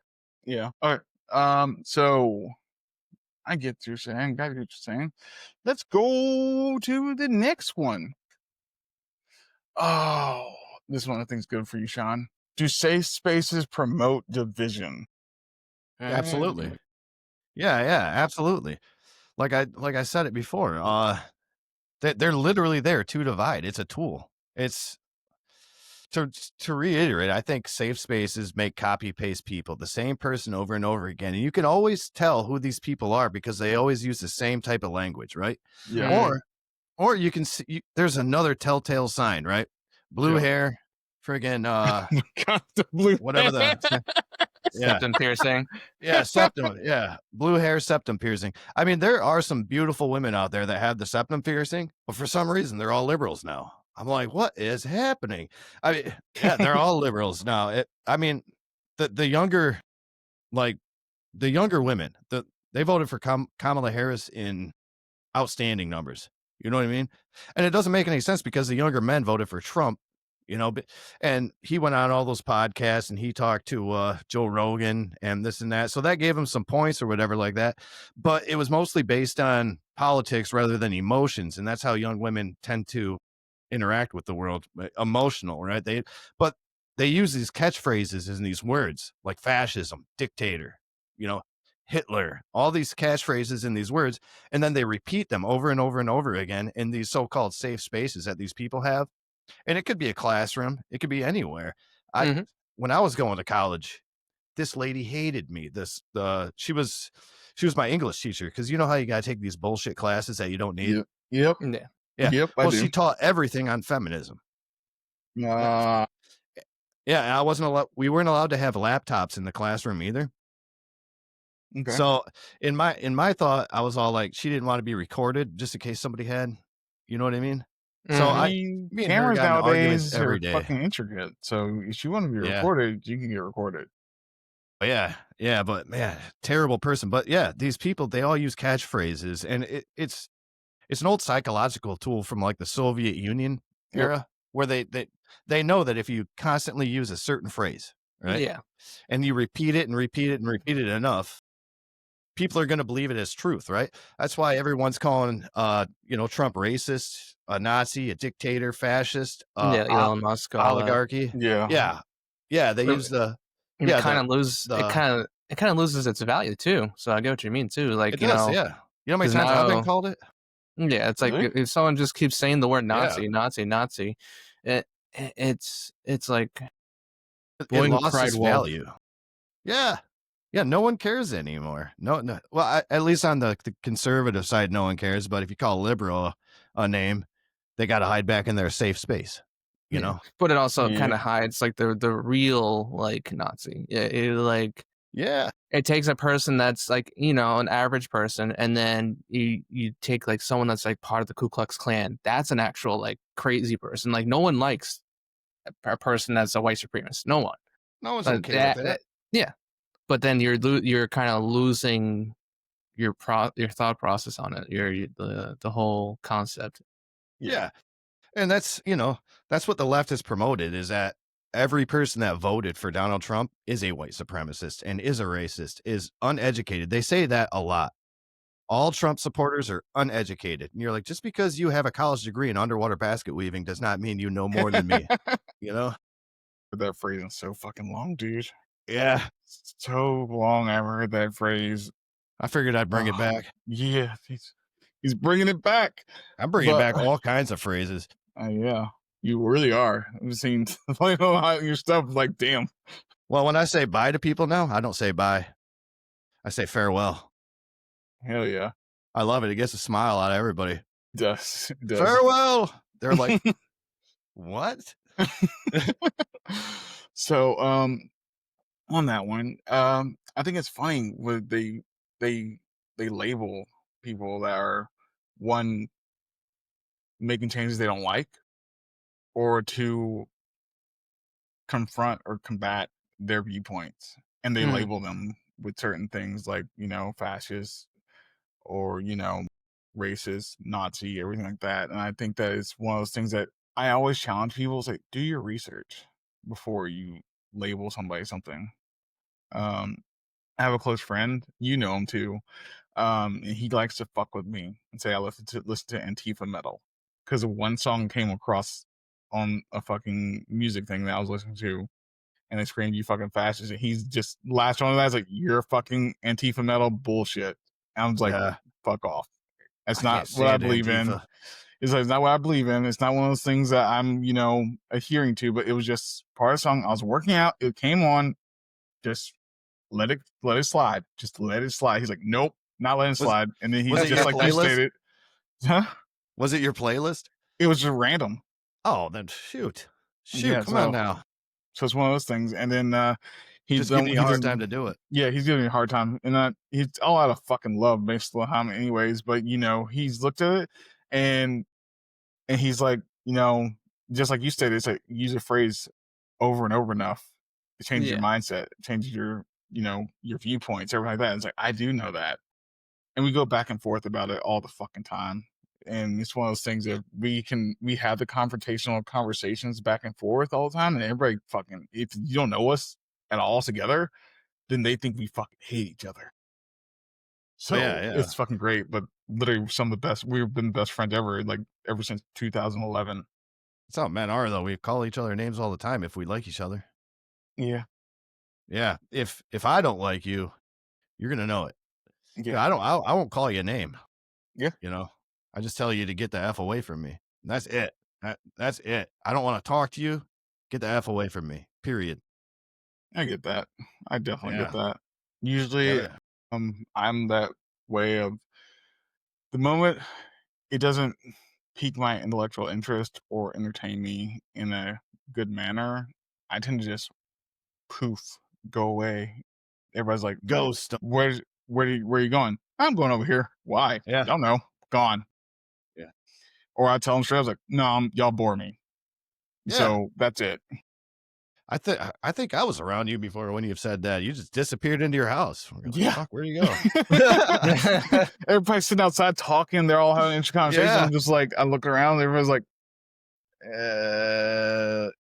yeah. All right. So I get what you're saying. Got what you're saying. Let's go to the next one. Oh, this one I think is good for you, Sean. Do safe spaces promote division? Absolutely. Mm. Yeah, absolutely. Like I said it before. They're literally there to divide. It's a tool. It's to reiterate, I think safe spaces make copy paste people, the same person over and over again. And you can always tell who these people are because they always use the same type of language, right? Yeah. Mm. Or you can see there's another telltale sign, right? Blue Yeah. hair, friggin' Got the blue whatever the yeah. Septum piercing. Yeah, septum. Yeah, blue hair, septum piercing. I mean, there are some beautiful women out there that have the septum piercing, but for some reason, they're all liberals now. I'm like, what is happening? I mean, yeah, they're all liberals now. I mean, the younger, like the younger women, they voted for Kamala Harris in outstanding numbers. You know what I mean? And it doesn't make any sense because the younger men voted for Trump, and he went on all those podcasts and he talked to Joe Rogan and this and that. So that gave him some points or whatever like that. But it was mostly based on politics rather than emotions. And that's how young women tend to interact with the world, emotional, right? But they use these catchphrases and these words like fascism, dictator, you know, Hitler, all these catchphrases in these words, and then they repeat them over and over and over again in these so-called safe spaces that these people have. And it could be a classroom, it could be anywhere. I Mhm. When I was going to college, this lady hated me. She was my English teacher because you know how you gotta take these bullshit classes that you don't need. Yep. Yep. Yeah. Yeah. Yep. I Well, do. she taught everything on feminism. Uh, Yeah, and I wasn't allowed. We weren't allowed to have laptops in the classroom either. okay. So in my thought, I was all like, she didn't want to be recorded just in case somebody had, you know what I mean? So Mhm. me and her Cameras got in arguments nowadays are every day. fucking intricate. So if you want to be Yeah. recorded, you can get recorded. Yeah, but man, terrible person. But yeah, these people, they all use catchphrases, and it's an old psychological tool from like the Soviet Union Yep. era where they know that if you constantly use a certain phrase, right? Yeah. And you repeat it and repeat it and repeat it enough, people are going to believe it as truth, right? That's why everyone's calling, Trump racist, a Nazi, a dictator, fascist, Yeah, Elon Musk, all that. oligarchy. Yeah. Yeah, they But use the it yeah kind of lose it the kind of it kind of loses its value too. So I get what you mean too. it Like, does, yeah. You know how many because times I've been now, called it? yeah, it's like Really? if someone just keeps saying the word Yeah, Nazi, Nazi, Nazi, it's like it blowing a lost pride its wall. value. Yeah, yeah. No one cares anymore. No. Well, at least on the conservative side, no one cares. But if you call a liberal a name, they got to hide back in their safe space. You Yeah, know? but it also Yeah. kind of hides like the real like Nazi. Yeah, Yeah, it takes a person that's like an average person, and then you take like someone that's like part of the Ku Klux Klan. That's an actual like crazy person. Like no one likes a person that's a white supremacist. No one. no one's But okay with that. yeah. but then you're kind of losing your thought process on it, the whole concept. Yeah. And that's, that's what the left has promoted, is that every person that voted for Donald Trump is a white supremacist and is a racist, is uneducated. They say that a lot. All Trump supporters are uneducated. And you're like, just because you have a college degree in underwater basket weaving does not mean you know more than me, you know? That phrase is so fucking long, dude. Yeah. So long I haven't heard that phrase. I figured I'd bring it back. Yeah, he's bringing it back. I'm bringing back all kinds of phrases. Yeah, you really are. I've seen like a lot of your stuff. Like, damn. Well, when I say bye to people now, I don't say bye. I say farewell. Hell yeah. I love it. It gets a smile out of everybody. It does. Farewell. They're like, what? So, on that one, I think it's funny when they label people that are, one, making changes they don't like, or two, confront or combat their viewpoints, and they label them with certain things like, fascist, or, racist, Nazi, everything like that. And I think that it's one of those things that I always challenge people. It's like, do your research before you label somebody something. I have a close friend, you know him too. And he likes to fuck with me and say I listen to Antifa metal because one song came across on a fucking music thing that I was listening to, and they screamed, "You fucking fascist!" And he's just latched on to that. It's like, you're fucking Antifa metal bullshit. And I was like, Yeah. fuck off. That's I not can't what I stand believe in. Antifa. It's like, it's not what I believe in. It's not one of those things that I'm, adhering to. But it was just part of the song. I was working out. It came on. Just let it slide. Just let it slide. He's like, nope, not letting it slide. And then he's was it just your like you playlist? stated. Huh? Was it your playlist? It was just random. Oh, then shoot. Yeah, Come on now. So it's one of those things. And then he's Just giving you a hard time to do it. Yeah, he's giving me a hard time. And he's all out of fucking love based on him anyways. But, he's looked at it and he's like, just like you stated, it's like, use a phrase over and over enough to change your mindset, change your, your viewpoints, everything like that. It's like, I do know that. And we go back and forth about it all the fucking time. And it's one of those things that we have the confrontational conversations back and forth all the time. And everybody fucking, if you don't know us at all together, then they think we fucking hate each other. So it's fucking great. But literally some of the best, we've been best friends ever, like ever since 2011. That's how men are, though. We call each other names all the time if we like each other. Yeah. Yeah. If I don't like you, you're gonna know it. Yeah. I won't call you a name. Yeah. I just tell you to get the F away from me. And that's it. That's it. I don't want to talk to you. Get the F away from me. Period. I get that. I definitely get that. Usually, I'm that way of the moment it doesn't pique my intellectual interest or entertain me in a good manner, I tend to just poof, go away. Everybody's like, ghost. Where are you going? I'm going over here. Why? Yeah. Don't know. Gone. Yeah. Or I tell them straight, I was like, no, y'all bore me. Yeah. So that's it. I think I was around you before when you've said that. You just disappeared into your house. Like, yeah. Fuck, where'd you go? Everybody's sitting outside talking. They're all having interesting conversations. Yeah. I'm just like, I look around. Everybody's like,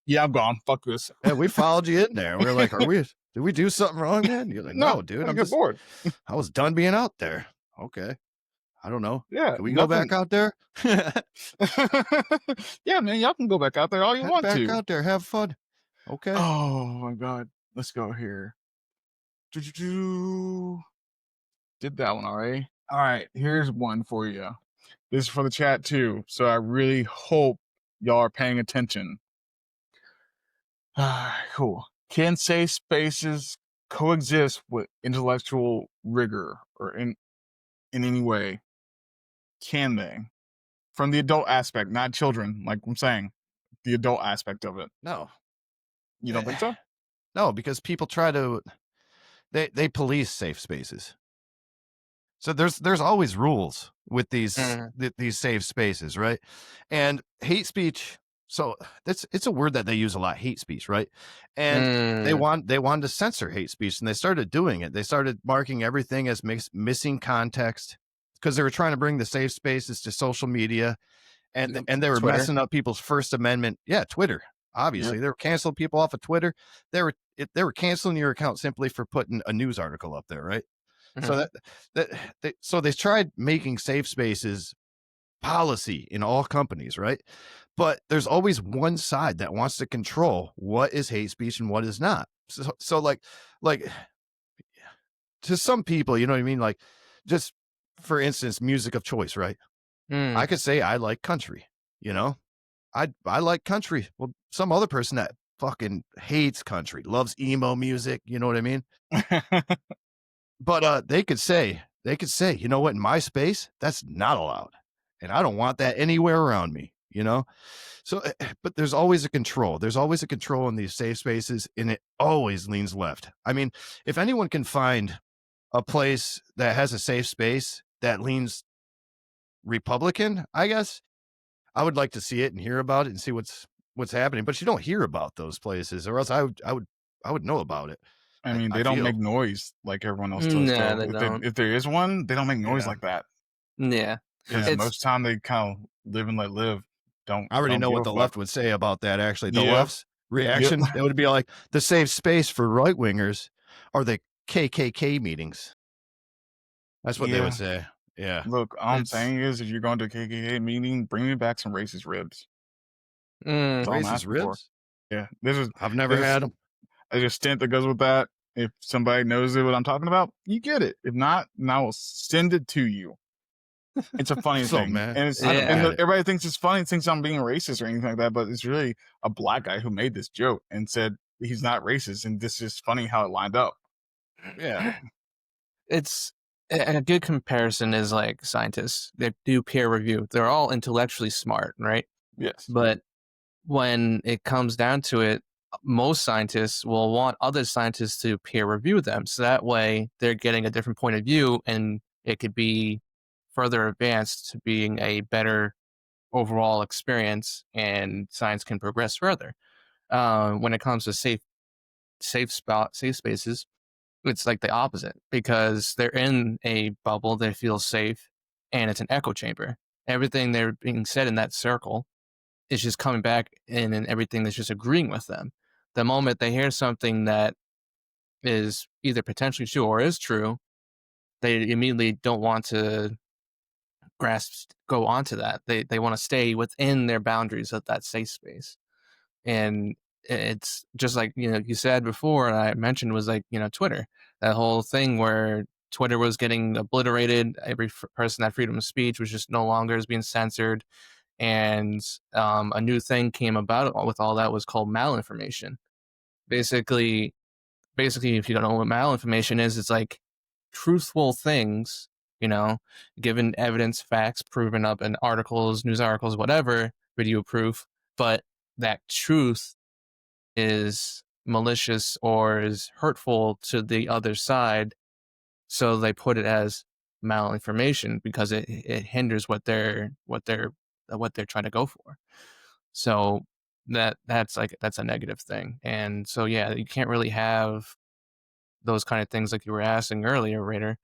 yeah, I'm gone. Fuck this. Yeah, we followed you in there. We were like, did we do something wrong, man? You're like, no, dude. I'm just bored. I was done being out there. Okay. I don't know. Yeah. Can we go back out there? Yeah, man. Y'all can go back out there all you want to. Back out there. Have fun. Okay. Oh my God. Let's go here. Did that one already. All right. Here's one for you. This is for the chat too. So I really hope y'all are paying attention. Cool. Can safe spaces coexist with intellectual rigor or in any way? Can they? From the adult aspect, not children, like I'm saying, the adult aspect of it. No. You don't think so? No, because people try to, they police safe spaces. So there's always rules with these safe spaces, right? And hate speech So it's a word that they use a lot, hate speech, right? And Mm, they wanted to censor hate speech, and they started doing it. They started marking everything as missing context because they were trying to bring the safe spaces to social media, and yep, they were Twitter. messing up people's First Amendment. Yeah, Twitter. Yep. Obviously, they were canceling people off of Twitter. They were canceling your account simply for putting a news article up there, right? So Mhm. that so they tried making safe spaces policy in all companies, right? But there's always one side that wants to control what is hate speech and what is not. So like to some people, you know what I mean? Like just for instance, music of choice, right? I Mm, could say I like country, you know? I like country. Well, some other person that fucking hates country, loves emo music, you know what I mean? But they could say, you know what, in my space, that's not allowed. And I don't want that anywhere around me, you know? So, but there's always a control. There's always a control in these safe spaces, and it always leans left. I mean, if anyone can find a place that has a safe space that leans Republican, I guess I would like to see it and hear about it and see what's happening. But you don't hear about those places, or else I would know about it. I mean, I they don't make feel, noise like everyone else does, nah, though. they don't. If there is one, they don't make noise yeah, like that Yeah, because yeah. it's most time they kind of live and let live. I already Don't know give what a the fuck. left would say about that. Actually, the Yep. left's Yep. reaction, it would be like the safe space for right wingers are the KKK meetings. That's what they would Yeah. say. Yeah. Look, all I'm it's saying is, if you're going to a KKK meeting, bring me back some racist ribs. That's mm, all I'm Racist asking for. ribs? Yeah, I've never there's had them. a stint that goes with that. If somebody knows what I'm talking about, you get it. If not, then I will send it to you. It's a funny So, thing, man, and I don't get it. everybody thinks it's funny, thinks I'm being racist or anything like that. But it's really a black guy who made this joke and said he's not racist, and this is funny how it lined up. Yeah. it's a good comparison is like scientists that do peer review. They're all intellectually smart, right? Yes, But when it comes down to it, most scientists will want other scientists to peer review them. So that way they're getting a different point of view and it could be further advanced to being a better overall experience and science can progress further. When it comes to safe spaces, it's like the opposite because they're in a bubble, they feel safe, and it's an echo chamber. Everything they're being said in that circle is just coming back in and everything that's just agreeing with them. The moment they hear something that is either potentially true or is true, they immediately don't want to go onto that. They want to stay within their boundaries of that safe space. And it's just like, you said before, and I mentioned was like, Twitter, that whole thing where Twitter was getting obliterated. Every person had freedom of speech was just no longer is being censored. And a new thing came about with all that was called malinformation. Basically, basically, if you don't know what malinformation is, it's like truthful things, given evidence, facts proven up in articles, news articles, whatever, video proof, but that truth is malicious or is hurtful to the other side. So they put it as malinformation because it hinders what they're trying to go for. So that's a negative thing. And so yeah, you can't really have those kind of things like you were asking earlier, Raider.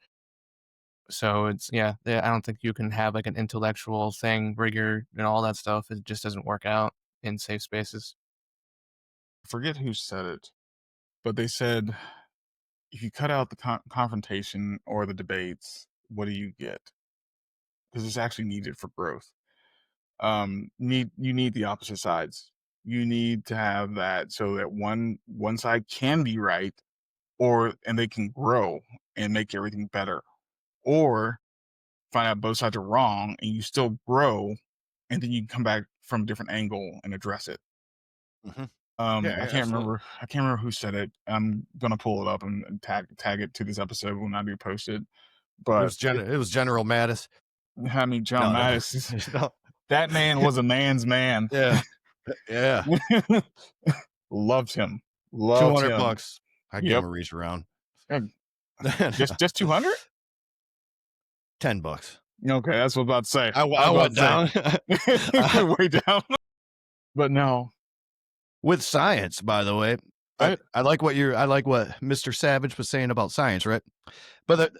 So it's I don't think you can have like an intellectual thing, rigor, and all that stuff. It just doesn't work out in safe spaces. I forget who said it, but they said if you cut out the confrontation or the debates, what do you get? Because it's actually needed for growth. You need the opposite sides. You need to have that so that one side can be right, and they can grow and make everything better, or find out both sides are wrong and you still grow, and then you can come back from a different angle and address it. Mhm. Yeah, yeah, absolutely. I can't remember who said it. I'm gonna pull it up and tag it to this episode when I do post it. But It was General Mattis. I mean, John No, no. Mattis, No. that man was a man's man. Yeah. Yeah. Loved him. Loved 200 him. bucks. I'd give him Yep. a reach around. And just 200? $10. Okay, that's what I was about to say. I I was went about down. to say. Way down. But no, With science, by the way, I I like what Mr. Savage was saying about science, right? But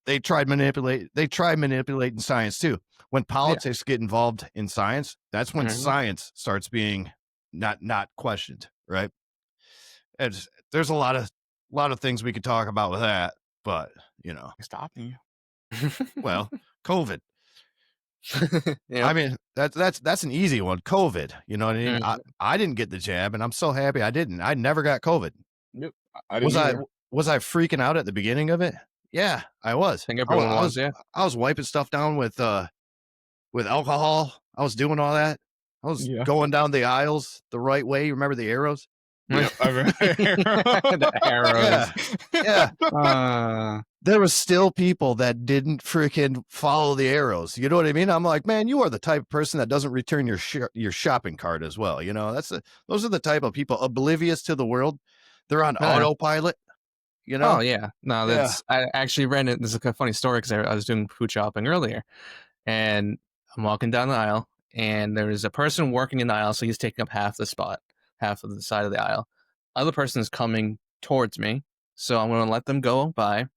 they tried manipulating science too. When Yeah. politics get involved in science, that's when Mhm. science starts being not questioned, right? And there's a lot of things we could talk about with that, but stopping well, COVID. Yep. I mean, that's an easy one. COVID. You know what I mean? I, Mhm. I didn't get the jab, and I'm so happy I didn't. I never got COVID. you. Yep, I didn't Was I either. was I freaking out at the beginning of it? Yeah, I was. Think I, wa- everyone I was, was yeah. I was wiping stuff down with alcohol. I was doing all that. I was Yeah. going down the aisles the right way. You remember the arrows? Yep. The arrows. Yeah, yeah. Uh, There was still people that didn't freaking follow the arrows. You know what I mean? I'm like, man, you are the type of person that doesn't return your shopping cart as well. Those are the type of people oblivious to the world. They're on yeah. autopilot. You Oh know? yeah. No, Yeah. I actually read it. This is a funny story because I was doing food shopping earlier, and I'm walking down the aisle, and there's a person working in the aisle, so he's taking up half the spot, half of the side of the aisle. Other person is coming towards me, so I'm going to let them go by.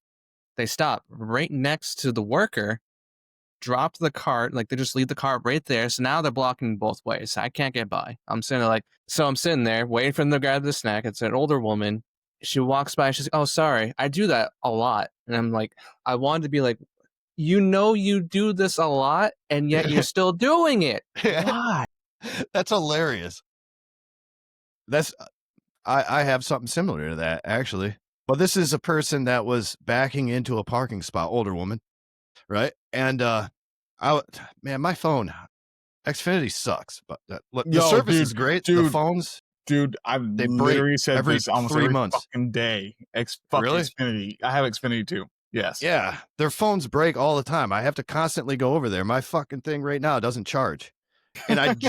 They stop right next to the worker, drop the cart, like they just leave the cart right there. So now they're blocking both ways. I can't get by. I'm sitting there waiting for them to grab the snack. It's an older woman. She walks by. She's like, "Oh, sorry. I do that a lot." And I'm like, I wanted to be like, you do this a lot, and yet you're still doing it. Why? That's hilarious. That's I have something similar to that actually. But this is a person that was backing into a parking spot, older woman, right? And man, my phone Xfinity sucks, but look, the Yo, service is great. The dude, phones I've they break literally said every this almost 3 every months. fucking day. Fuck Really? Xfinity. I have Xfinity too. Yes. Yeah, their phones break all the time. I have to constantly go over there. My fucking thing right now doesn't charge, and I got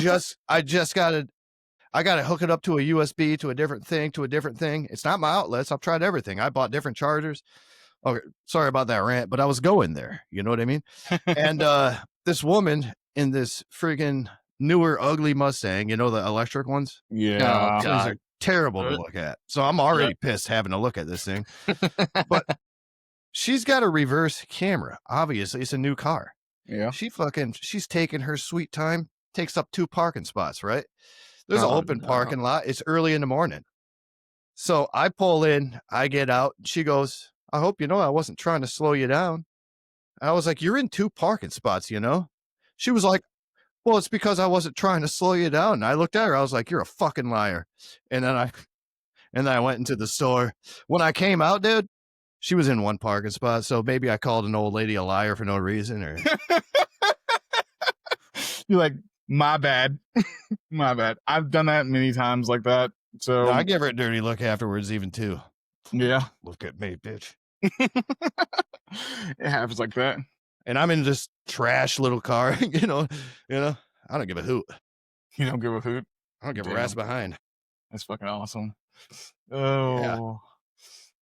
to hook it up to a USB to a different thing. It's not my outlets. I've tried everything. I bought different chargers. Okay, sorry about that rant, but I was going there. You know what I mean? And this woman in this friggin' newer ugly Mustang, the electric ones, Oh Yeah. those things God. are terrible to look at. So I'm already pissed having to look at this thing. But she's got a reverse camera. Obviously, it's a new car. Yeah. She's taking her sweet time, takes up 2 parking spots, right? There's an Oh, open no. parking lot. It's early in the morning. So I pull in, I get out. She goes, I hope you know I wasn't trying to slow you down. I was like, you're in 2 parking spots, you know? She was like, well, it's because I wasn't trying to slow you down. And I looked at her, I was like, you're a fucking liar. And then I went into the store. When I came out, dude, she was in 1 parking spot. So maybe I called an old lady a liar for no reason or You're like, my bad. My bad. I've done that many times like that. So no, I give her a dirty look afterwards, even too. yeah. Look at me, bitch. It happens like that. And I'm in this trash little car, I don't give a hoot. You don't give a hoot. I don't give a Damn. rat's behind. That's fucking awesome. Yeah. Oh,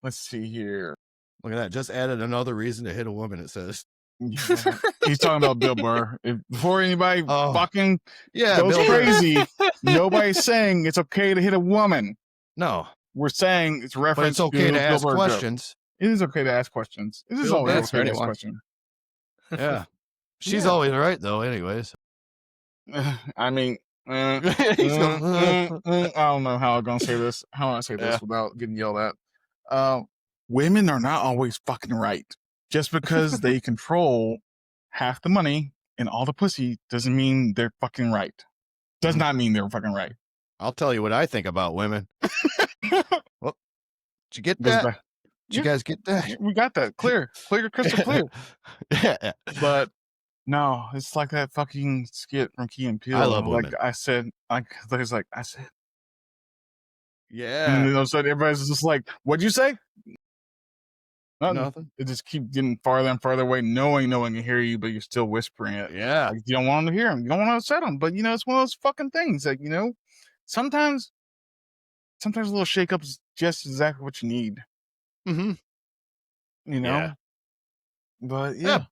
let's see here. Look at that. Just added another reason to hit a woman, it says. Yeah. He's talking about Bill Burr. Before anybody fucking Yeah, goes Bill Burr. crazy, nobody's saying it's okay to hit a woman. No, We're saying it's but reference it's okay to Bill ask Burr joke. questions. It is okay to ask questions. It is Bill always Burr's okay to ask anyone. questions. Yeah. She's Yeah. always right, though, anyways. I mean, I He's going, don't know how I'm gonna say this. How do I say this without getting yelled at? Women are not always fucking right. Just because they control half the money and all the pussy doesn't mean they're fucking right. Does not mean they're fucking right. I'll tell you what I think about women. Well, did you get Does that? that- Did you guys get that? We got that clear, crystal clear. Yeah. But no, it's like that fucking skit from Key and Peele. I love like women. I said, like there's like I said, and Yeah. then all of a sudden everybody's just like, "What'd you say?" Nothing. Nothing. It just keep getting farther and farther away, knowing no one can hear you, but you're still whispering it. Yeah. Like, you don't want them to hear them. You don't want to upset them. But it's one of those fucking things that sometimes a little shake up is just exactly what you need. Mm-hmm. Yeah. But Yeah, it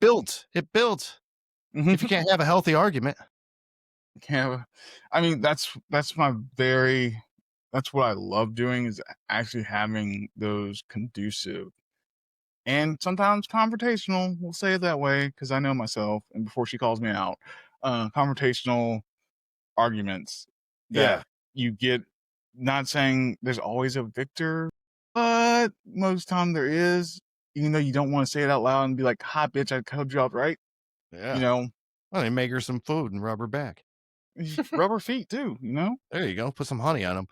builds. Mhm. If you can't have a healthy argument. Yeah, I mean that's my very that's what I love doing is actually having those conducive and sometimes confrontational. We'll say it that way because I know myself, and before she calls me out, confrontational arguments that Yeah. you get. Not saying there's always a victor, but most time there is. Even though you don't want to say it out loud and be like, "Hi, bitch, I told you outright." You Yeah. know, Well, they make her some food and rub her back. rubber feet too. You know, There you go. Put some honey on them.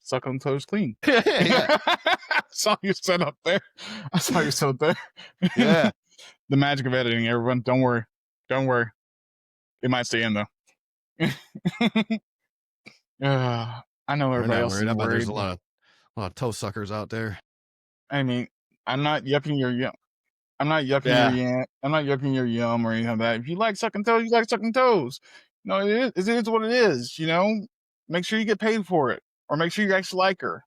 suck on toes clean. Yeah. I saw you set up there. I saw you set up there. Yeah. The magic of editing, everyone. Don't worry. Don't worry. It might stay in though. I know We're everybody not else is worried. I bet there's worried. a lot of toe suckers out there. I mean, I'm not yucking your yum. I'm not yucking your Yeah. yam. I'm not yucking your yum or anything like that. If you like sucking toes, you like sucking toes. No, it is what it is. You know, make sure you get paid for it, or make sure you actually like her.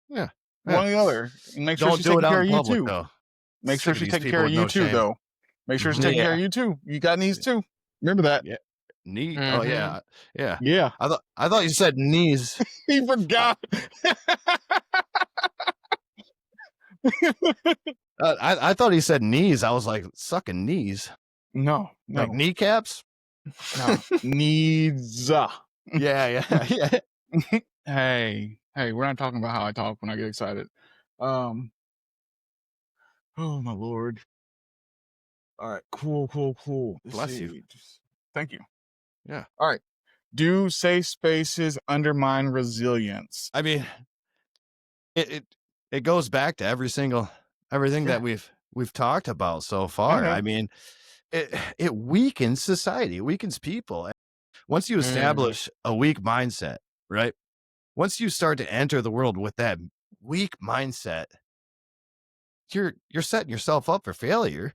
Yeah. Yeah. One or the other, and make sure Don't she's do it taking out care in of you public, too. though. Make sure Sick of she's these taking people care of with you no too, shame. though. Make sure she's Mhm. taking care Yeah. of you too. You got needs too. Remember that. Yeah. Knee. Oh, Mhm. yeah. Yeah. Yeah, I thought you said knees. he I, forgot. I thought he said knees. I was like, sucking knees. No, Like no, kneecaps? no. Needs. Yeah. Yeah. Yeah. Hey, we're not talking about how I talk when I get excited. Um. Oh my lord. All right. Cool. Let's Bless you. see. Thank you. Yeah. All right. Do safe spaces undermine resilience? I mean, it it goes back to everything Yeah. that we've talked about so I far. know. I mean, it weakens society, it weakens people. Once you Mhm. establish a weak mindset, right? Once you start to enter the world with that weak mindset, you're setting yourself up for failure.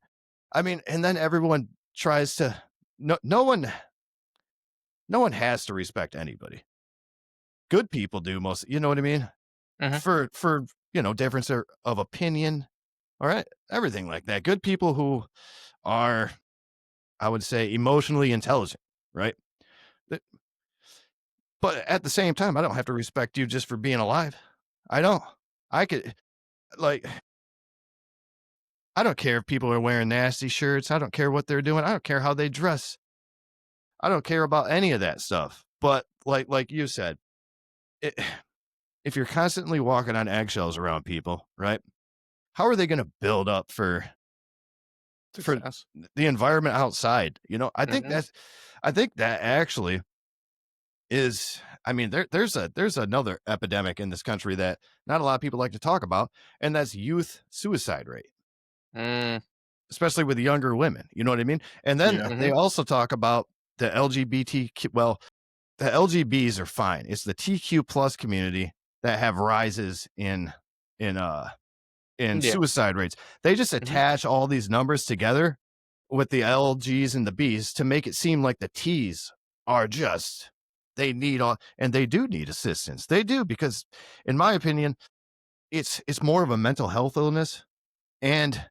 I mean, and then everyone tries to no one has to respect anybody. Good people do most, you know what I mean? Mhm. For difference of opinion, all right, everything like that. Good people who are, I would say, emotionally intelligent, right? Th- But at the same time, I don't have to respect you just for being alive. I don't. I could like I don't care if people are wearing nasty shirts. I don't care what they're doing. I don't care how they dress. I don't care about any of that stuff. But like you said, it, if you're constantly walking on eggshells around people, right? How are they going to build up for Success. the environment outside? Mhm. I think that actually is, I mean, there's another epidemic in this country that not a lot of people like to talk about, and that's youth suicide rate, Mm. especially with younger women. You know what I mean? And then Yeah. they Mhm. also talk about the LGBTQ. Well, the LGBs are fine. It's the TQ plus community that have rises in Yeah. suicide rates. They just Mhm. attach all these numbers together with the LGs and the Bs to make it seem like the Ts are just they need all, and they do need assistance. They do, because in my opinion, it's more of a mental health illness, and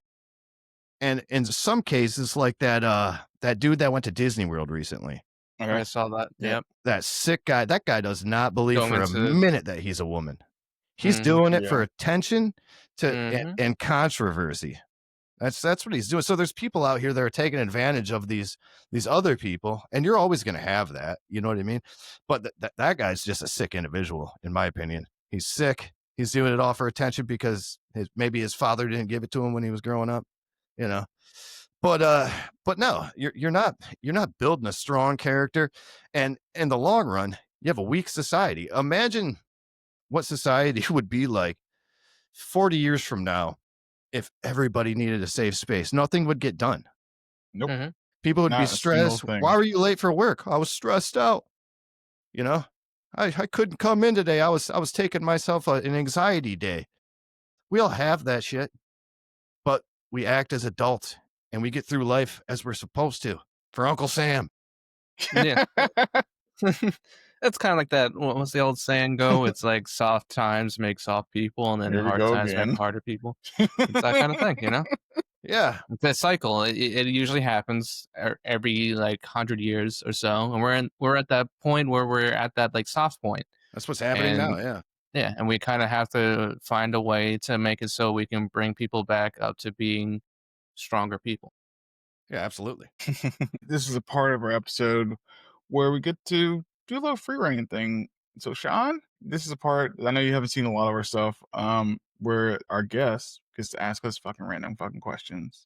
in some cases like that dude that went to Disney World recently. I Okay. saw that. Yeah. Yep. That sick guy, that guy does not believe Going for a into minute that he's a woman. He's Mhm. doing it for Yeah. attention Mhm. and controversy. That's what he's doing. So there's people out here that are taking advantage of these other people, and you're always going to have that. You know what I mean? But that guy's just a sick individual, in my opinion. He's sick. He's doing it all for attention because maybe his father didn't give it to him when he was growing up. You know. But no, you're not building a strong character, and in the long run, you have a weak society. Imagine what society would be like 40 years from now if everybody needed a safe space. Nothing would get done. Nope. Mhm. People would be Not a single stressed. Why thing. were you late for work? I was stressed out. You know, I couldn't come in today. I was taking myself an anxiety day. We all have that shit, but we act as adults and we get through life as we're supposed to. For Uncle Sam. Yeah. It's kinda like that what's the old saying go? It's like soft times make soft people, and then Here we hard go times make again. harder people. It's that kinda thing, you know? Yeah, It's a cycle. It usually happens every like 100 years or so, and we're at that point where we're at that like soft point, that's what's happening now. and Yeah, yeah, and we kind of have to find a way to make it so we can bring people back up to being stronger people. yeah, absolutely. This is a part of our episode where we get to do a little free reign thing. So, Sean, this is a part I know you haven't seen a lot of our stuff. Where our guest gets to ask us fucking random fucking questions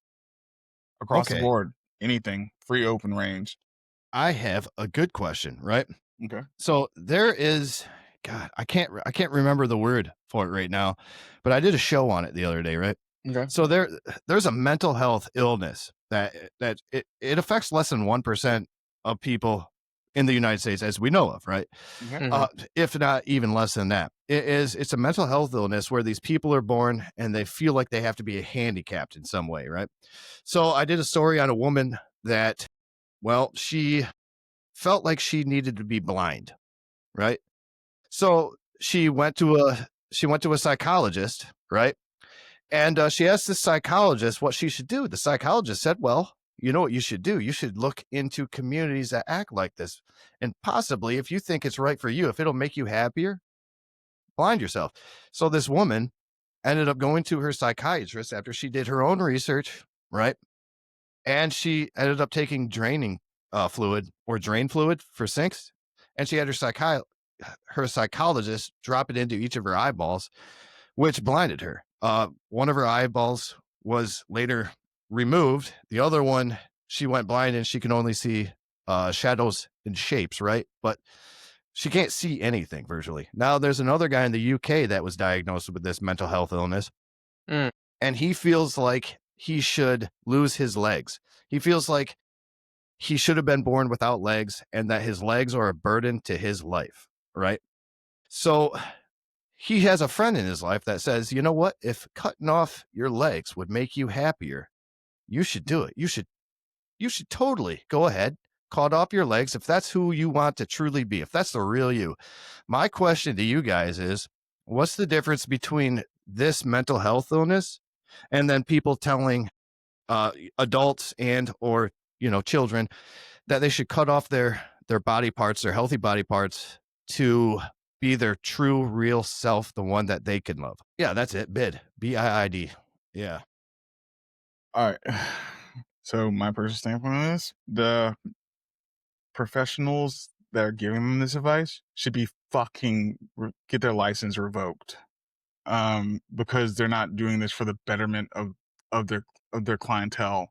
across the Okay, board, anything, free open range. I have a good question, right? Okay. So there is, God, I can't remember the word for it right now, but I did a show on it the other day, right? Okay. So there's a mental health illness that it affects less than 1% of people in the United States as we know of, right? Okay. Hmm. If not even less than that. It's a mental health illness where these people are born and they feel like they have to be handicapped in some way, right? So I did a story on a woman that, well, she felt like she needed to be blind, right? So she went to a psychologist, right? And she asked the psychologist what she should do. The psychologist said, "Well, you know what you should do? You should look into communities that act like this, and possibly, if you think it's right for you, if it'll make you happier, blind yourself." So this woman ended up going to her psychiatrist after she did her own research, right? And she ended up taking draining fluid or drain fluid for sinks, and she had her psychologist drop it into each of her eyeballs, which blinded her. One of her eyeballs was later removed. The other one, she went blind and she can only see shadows and shapes, right? But she can't see anything virtually. Now, there's another guy in the UK that was diagnosed with this mental health illness, Mm. and he feels like he should lose his legs. He feels like he should have been born without legs and that his legs are a burden to his life, right? So he has a friend in his life that says, you know what? If cutting off your legs would make you happier, you should do it. You should totally go ahead, cut off your legs if that's who you want to truly be, if that's the real you. My question to you guys is, what's the difference between this mental health illness and then people telling adults and or children that they should cut off their body parts, their healthy body parts, to be their true real self, the one that they can love? Yeah, that's it. BIID. Yeah. All right. So, my personal standpoint on this, the professionals that are giving them this advice should be fucking get their license revoked. Because they're not doing this for the betterment of their of their clientele.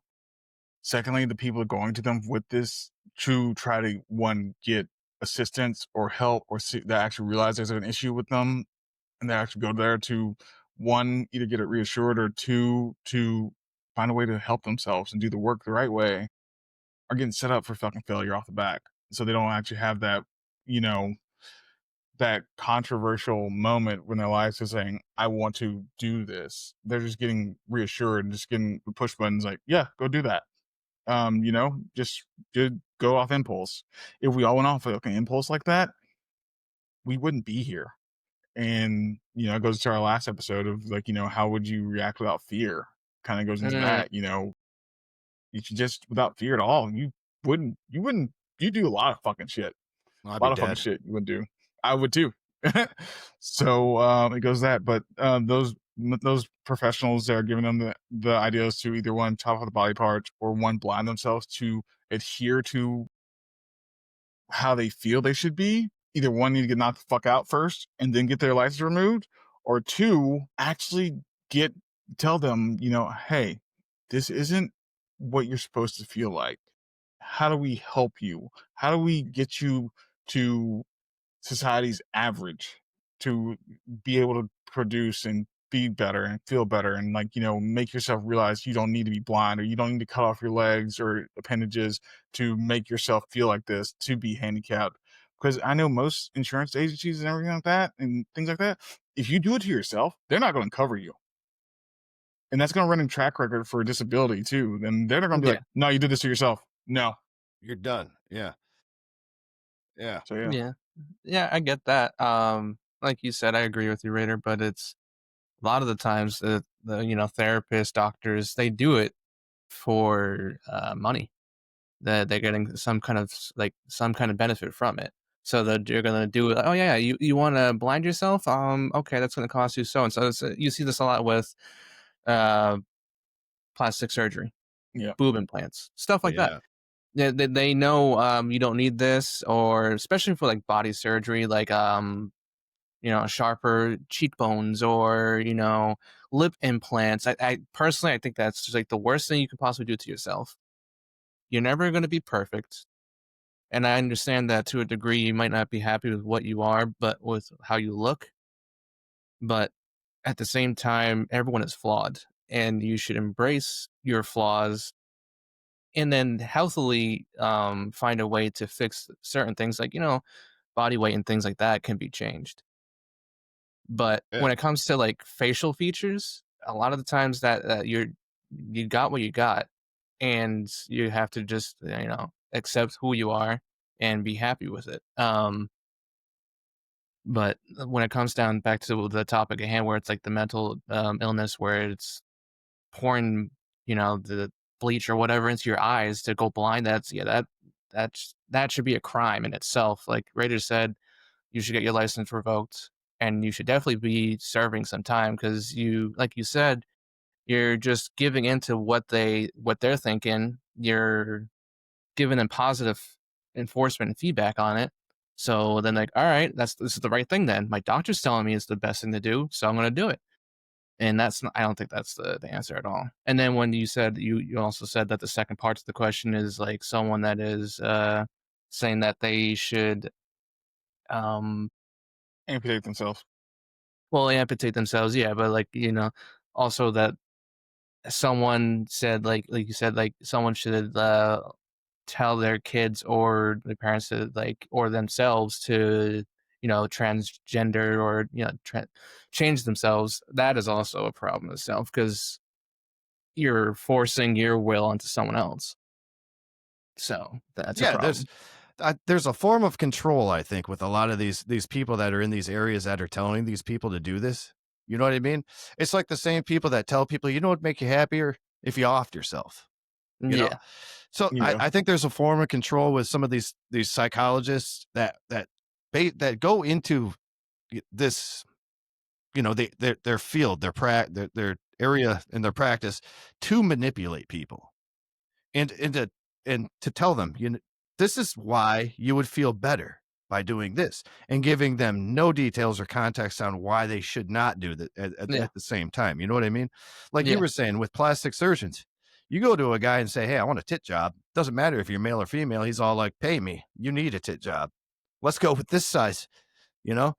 Secondly, the people going to them with this to try to one get assistance or help or see, that actually realize there's an issue with them and they actually go there to one either get it reassured or two to find a way to help themselves and do the work the right way are getting set up for fucking failure off the back. So they don't actually have that, you know, that controversial moment when their lives are saying, I want to do this. They're just getting reassured and just getting the push buttons like, yeah, go do that. Just go off impulse. If we all went off like an impulse like that, we wouldn't be here. And, it goes to our last episode of like, how would you react without fear? Kind of goes into Mm. that, if you just without fear at all, you do a lot of fucking shit. I'd A be lot of fucking dead. shit you would do. I would too. So it goes that, but those professionals that are giving them the ideas to either one chop off the body parts or one blind themselves to adhere to how they feel they should be. Either one need to get knocked the fuck out first and then get their license removed, or two actually get tell them, hey, this isn't what you're supposed to feel like. How do we help you? How do we get you to society's average to be able to produce and be better and feel better and like make yourself realize you don't need to be blind or you don't need to cut off your legs or appendages to make yourself feel like this to be handicapped, because I know most insurance agencies and everything like that and things like that, if you do it to yourself they're not going to cover you, and that's going to run in track record for disability too. Then they're not going to be Yeah. like, no, you did this to yourself. No. You're done. Yeah. Yeah. So yeah. Yeah. Yeah, I get that. Like you said, I agree with you, Raider, but it's a lot of the times the therapists, doctors, they do it for money. That they're getting some kind of benefit from it. So that you're gonna do it. Oh yeah, you want to blind yourself? Okay, that's gonna cost you so and so. You see this a lot with uh, plastic surgery, Yeah. boob implants, stuff Oh, like that. yeah. They know you don't need this, or especially for like body surgery, like sharper cheekbones or lip implants. I personally I think that's just like the worst thing you could possibly do to yourself. You're never going to be perfect. And I understand that to a degree you might not be happy with what you are, but with how you look. But at the same time, everyone is flawed and you should embrace your flaws and then healthily find a way to fix certain things like, body weight and things like that can be changed. But Yeah. when it comes to like facial features, a lot of the times that you got what you got and you have to just, accept who you are and be happy with it. But when it comes down back to the topic at hand, where it's like the mental illness, where it's pouring, the bleach or whatever into your eyes to go blind, that should be a crime in itself. Like Raider said, you should get your license revoked, and you should definitely be serving some time because like you said, you're just giving into what they're thinking. You're giving them positive enforcement and feedback on it. So then like, all right, this is the right thing then. My doctor's telling me it's the best thing to do, so I'm gonna do it. And that's not, I don't think that's the answer at all. And then when you said you also said that the second part of the question is like someone that is saying that they should um Amputate themselves. well amputate themselves, yeah, but like, also that someone said like you said, like someone should tell their kids or their parents to like or themselves to transgender or change themselves. That is also a problem itself because you're forcing your will onto someone else, so that's a Yeah, problem. there's a form of control, I think, with a lot of these people that are in these areas that are telling these people to do this. You know what I mean? It's like the same people that tell people, you know what make you happier? If you offed yourself, you know? Yeah. So Yeah. I think there's a form of control with some of these psychologists that go into this, their field, their area in their practice to manipulate people and to tell them, this is why you would feel better by doing this, and giving them no details or context on why they should not do that Yeah. at the same time. You know what I mean? Like you Yeah. were saying with plastic surgeons, you go to a guy and say, hey, I want a tit job. Doesn't matter if you're male or female. He's all like, pay me. You need a tit job. Let's go with this size, you know?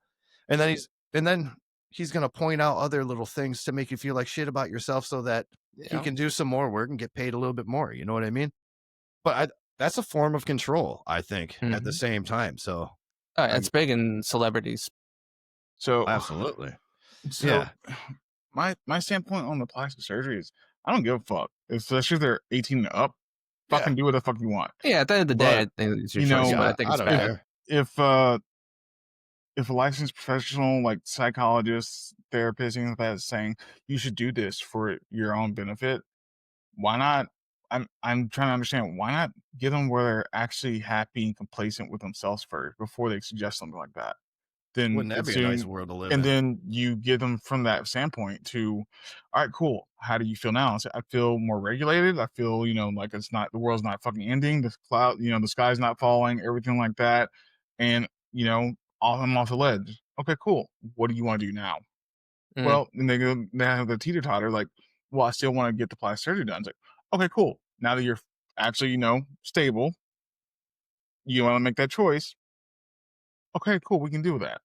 And then he's going to point out other little things to make you feel like shit about yourself so that he Yeah. can do some more work and get paid a little bit more. You know what I mean? But that's a form of control, I think, at the Hmm. same time. So, It's big in celebrities. So, absolutely. so Yeah. my standpoint on the plastic surgery is I don't give a fuck. Especially if they're 18 and up, Yeah. fucking do what the fuck you want. Yeah, at the end of the day, But I think it's your you choice, know, but I Yeah, think I it's don't if bad. care. if if a licensed professional like psychologist, therapist, anything like that is saying you should do this for your own benefit, why not? I'm trying to understand why not get them where they're actually happy and complacent with themselves first before they suggest something like that. Then Wouldn't that it's be a nice soon, world to live and in? then you give them from that standpoint to, all right, cool. How do you feel now? So I feel more regulated. I feel, like it's not the world's not fucking ending. The cloud, the sky's not falling, everything like that. And, I'm off the ledge. Okay, cool. What do you want to do now? Mm, Well, and they have the teeter totter, like, well, I still want to get the plastic surgery done. It's like, okay, cool. Now that you're actually, stable, you want to make that choice. Okay, cool. We can do that.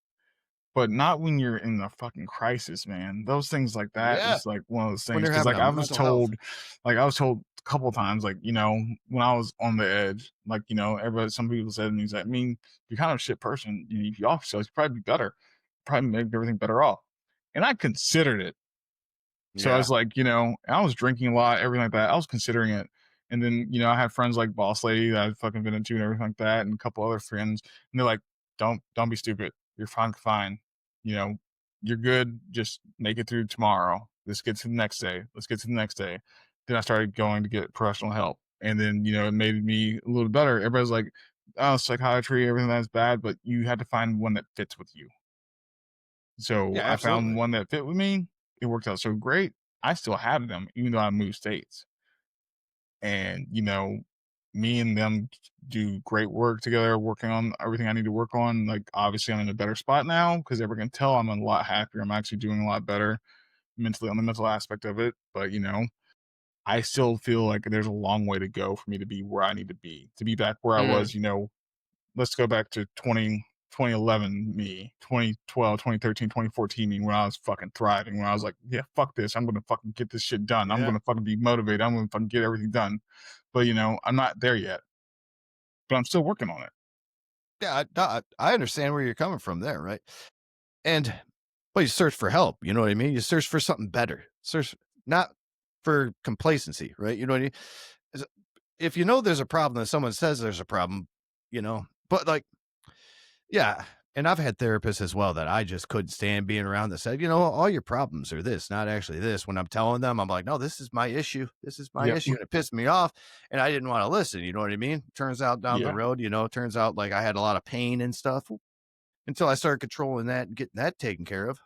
But not when you're in a fucking crisis, man. Those things like that Yeah. is like one of those When things. you're Cause having like a mental health. I was told a couple of times, like, when I was on the edge, like, everybody, some people said to me, like, I mean, you're kind of a shit person. If you off yourself, you'd probably be better, probably make everything better off. And I considered it. So I Yeah. was like, I was drinking a lot, everything like that. I was considering it. And then, I had friends like Boss Lady that I'd fucking been into and everything like that, and a couple other friends. And they're like, don't be stupid. You're fine. You know, you're good. Just make it through tomorrow. Let's get to the next day. Let's get to the next day. Then I started going to get professional help. And then, it made me a little better. Everybody's like, oh, psychiatry, everything that's bad, but you had to find one that fits with you. So Yeah, I found absolutely. one that fit with me. It worked out so great. I still have them, even though I moved states. And, me and them do great work together, working on everything I need to work on. Like, obviously, I'm in a better spot now because everyone can tell I'm a lot happier. I'm actually doing a lot better mentally on the mental aspect of it. But, I still feel like there's a long way to go for me to be where I need to be back where I Mm. was, let's go back to 2011 me, 2012, 2013, 2014 me when I was fucking thriving, when I was like, yeah, fuck this. I'm going to fucking get this shit done. I'm Yeah. going to fucking be motivated. I'm going to fucking get everything done. But, I'm not there yet, but I'm still working on it. Yeah, I understand where you're coming from there, right? And well, you search for help, you know what I mean? You search for something better. Search not for complacency, right? You know what I mean? Is- If you know there's a problem and someone says there's a problem, but like, yeah. And I've had therapists as well that I just couldn't stand being around that said, all your problems are this, not actually this. When I'm telling them, I'm like, no, this is my issue. This is my Yep. issue. And it pissed me off. And I didn't want to listen. You know what I mean? Turns out down the Yeah. road, turns out like I had a lot of pain and stuff until I started controlling that and getting that taken care of.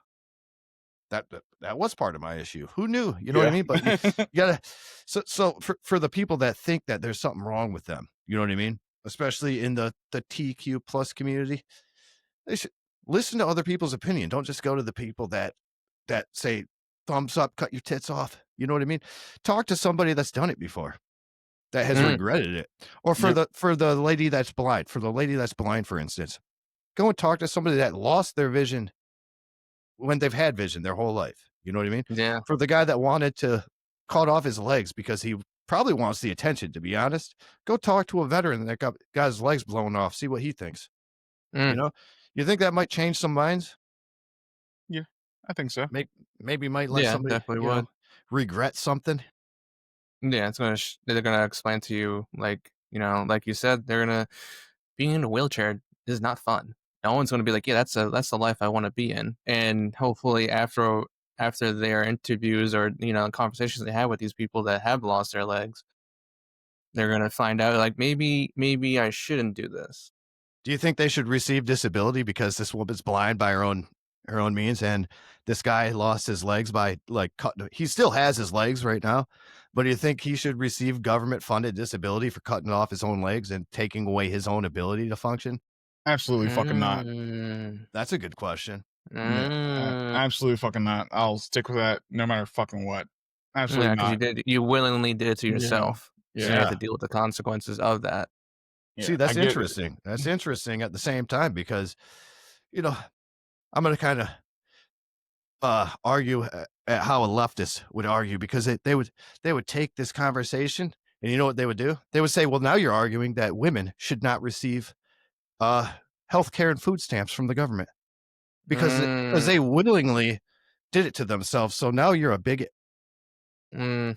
That was part of my issue. Who knew? You know what I Yeah. mean? But you gotta so for the people that think that there's something wrong with them, you know what I mean? Especially in the TQ plus community, they should listen to other people's opinion. Don't just go to the people that say thumbs up, cut your tits off. You know what I mean? Talk to somebody that's done it before, that has Mm. regretted it. Or for Yep. the lady that's blind, for instance, go and talk to somebody that lost their vision when they've had vision their whole life. You know what I mean? Yeah. For the guy that wanted to cut off his legs because he probably wants the attention, to be honest, go talk to a veteran that got his legs blown off. See what he thinks. You Mm. know, you think that might change some minds? Yeah. I think so. Maybe might let Yeah, somebody, definitely would. regret something. Yeah, they're gonna explain to you, like, like you said, they're gonna being in a wheelchair is not fun. No one's gonna be like, yeah, that's the life I want to be in. And hopefully after their interviews or conversations they have with these people that have lost their legs, they're gonna find out like maybe I shouldn't do this. Do you think they should receive disability because this woman's blind by her own means, and this guy lost his legs by like cutting? He still has his legs right now, but do you think he should receive government funded disability for cutting off his own legs and taking away his own ability to function? Absolutely fucking not. Mm, That's a good question. Yeah. mm. Absolutely fucking not. I'll stick with that no matter fucking what. Yeah, Absolutely because not. you willingly did it to Yeah. yourself, so you have Yeah. to deal with the consequences of that. See, Yeah. I that's get it. interesting. That's interesting at the same time because, you know, I'm going to kind of argue at how a leftist would argue because they would take this conversation and you know what they would do? They would say, well, now you're arguing that women should not receive uh, health care and food stamps from the government because Mm, they willingly did it to themselves. So now you're a bigot. mm,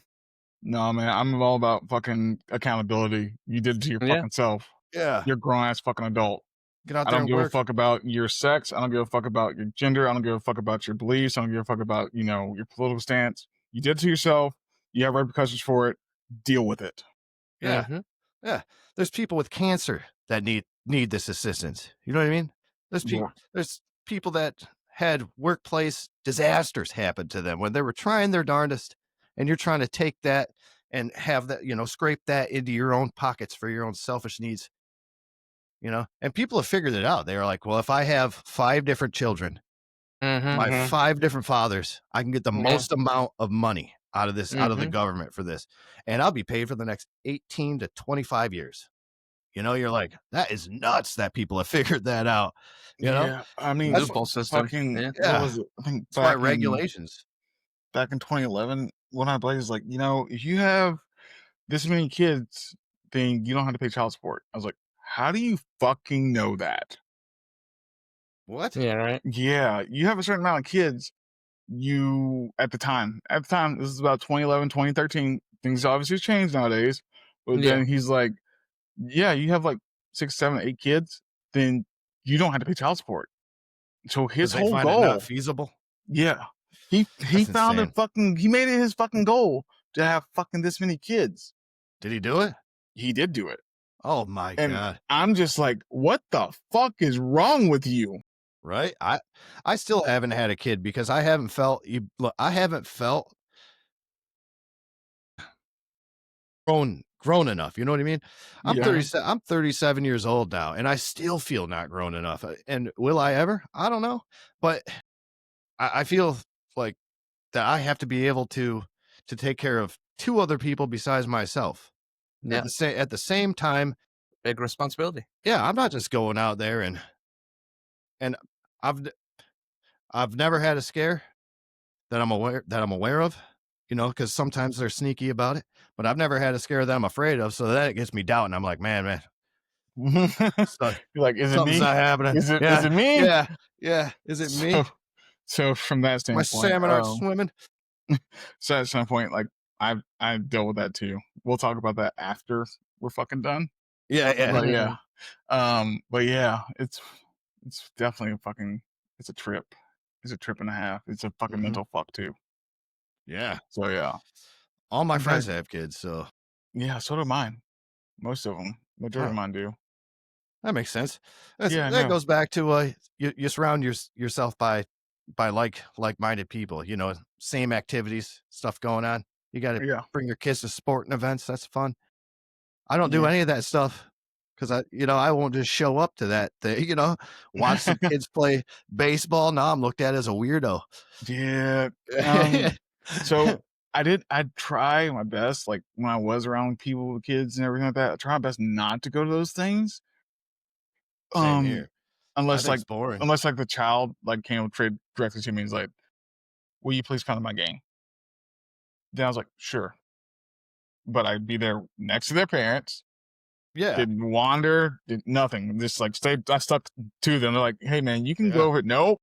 No, man, I'm all about fucking accountability. You did it to your yeah. fucking self. Yeah. You're a grown ass fucking adult. Get out I there don't and give a work. fuck about your sex. I don't give a fuck about your gender. I don't give a fuck about your beliefs. I don't give a fuck about, your political stance. You did it to yourself. You have repercussions for it. Deal with it. Yeah. Mhm. Yeah. There's people with cancer that need this assistance. You know what I mean? Yeah. There's people that had workplace disasters happen to them when they were trying their darndest, and you're trying to take that and have that, scrape that into your own pockets for your own selfish needs, And people have figured it out. They are like, well, if I have 5 different children, Mhm. my 5 different fathers, I can get the Yeah. most amount of money out of the Mhm. government for this. And I'll be paid for the next 18 to 25 years. You're like, that is nuts that people have figured that out. You know, Yeah. I mean, that's Loophole system. fucking, Yeah. what yeah, was it? I think smart regulations. back in 2011, one of my buddies was like, if you have this many kids, then you don't have to pay child support. I was like, how do you fucking know that? What? Yeah, right? Yeah, you have a certain amount of kids. At the time, this is about 2011, 2013. Things obviously changed nowadays. But Yeah. then he's like, yeah, you have like 6, 7, 8 kids, then you don't have to pay child support. So his Because they whole find it not goal, feasible. Yeah. He That's found a insane. fucking he made it his fucking goal to have fucking this many kids. Did he do it? He did do it. Oh my And god. I'm just like, what the fuck is wrong with you? Right? I still haven't had a kid because I haven't felt I haven't felt grown enough, you know what I mean? Yeah. I'm 37 years old now, and I still feel not grown enough, and will I ever? I don't know, but I feel like that I have to be able to take care of 2 other people besides myself. Yeah, At the same time, big responsibility. yeah, I'm not just going out there and I've n I've never had a scare that I'm aware of, you know, because sometimes they're sneaky about it, but I've never had a scare that I'm afraid of, so that gets me doubting. I'm like, "Man, so You're like, is it something's me? not happening." Is Yeah, it me? yeah, yeah. Is it So me? so from that My standpoint, salmon aren't swimming? so at some point, like I've dealt with that too. We'll talk about that after we're fucking done. Yeah, yeah. But yeah. But yeah, it's definitely a fucking it's a trip. It's a trip and a half. It's a fucking Mhm. mental fuck too. Yeah. So yeah. All my But friends have kids, so yeah, so do mine. Most of them. Majority of oh, mine do. that makes sense. Yeah, That no. goes back to, you surround yourself by like-minded people, you know, same activities, stuff going on. You gotta Yeah. bring your kids to sporting events, that's fun. I don't do Yeah. any of that stuff because I won't just show up to that thing, watch some kids play baseball. Now I'm looked at as a weirdo. Yeah. So I'd try my best, like when I was around people with kids and everything like that, I try my best not to go to those things. Same Um, here. I unless think like it's boring. unless like the child like came up trade directly to me and is like, will you please come to my game? Then I was like, sure. But I'd be there next to their parents, Yeah, didn't wander, did nothing. Just like stayed I stuck to them. They're like, hey man, you can go yeah. over it. Nope,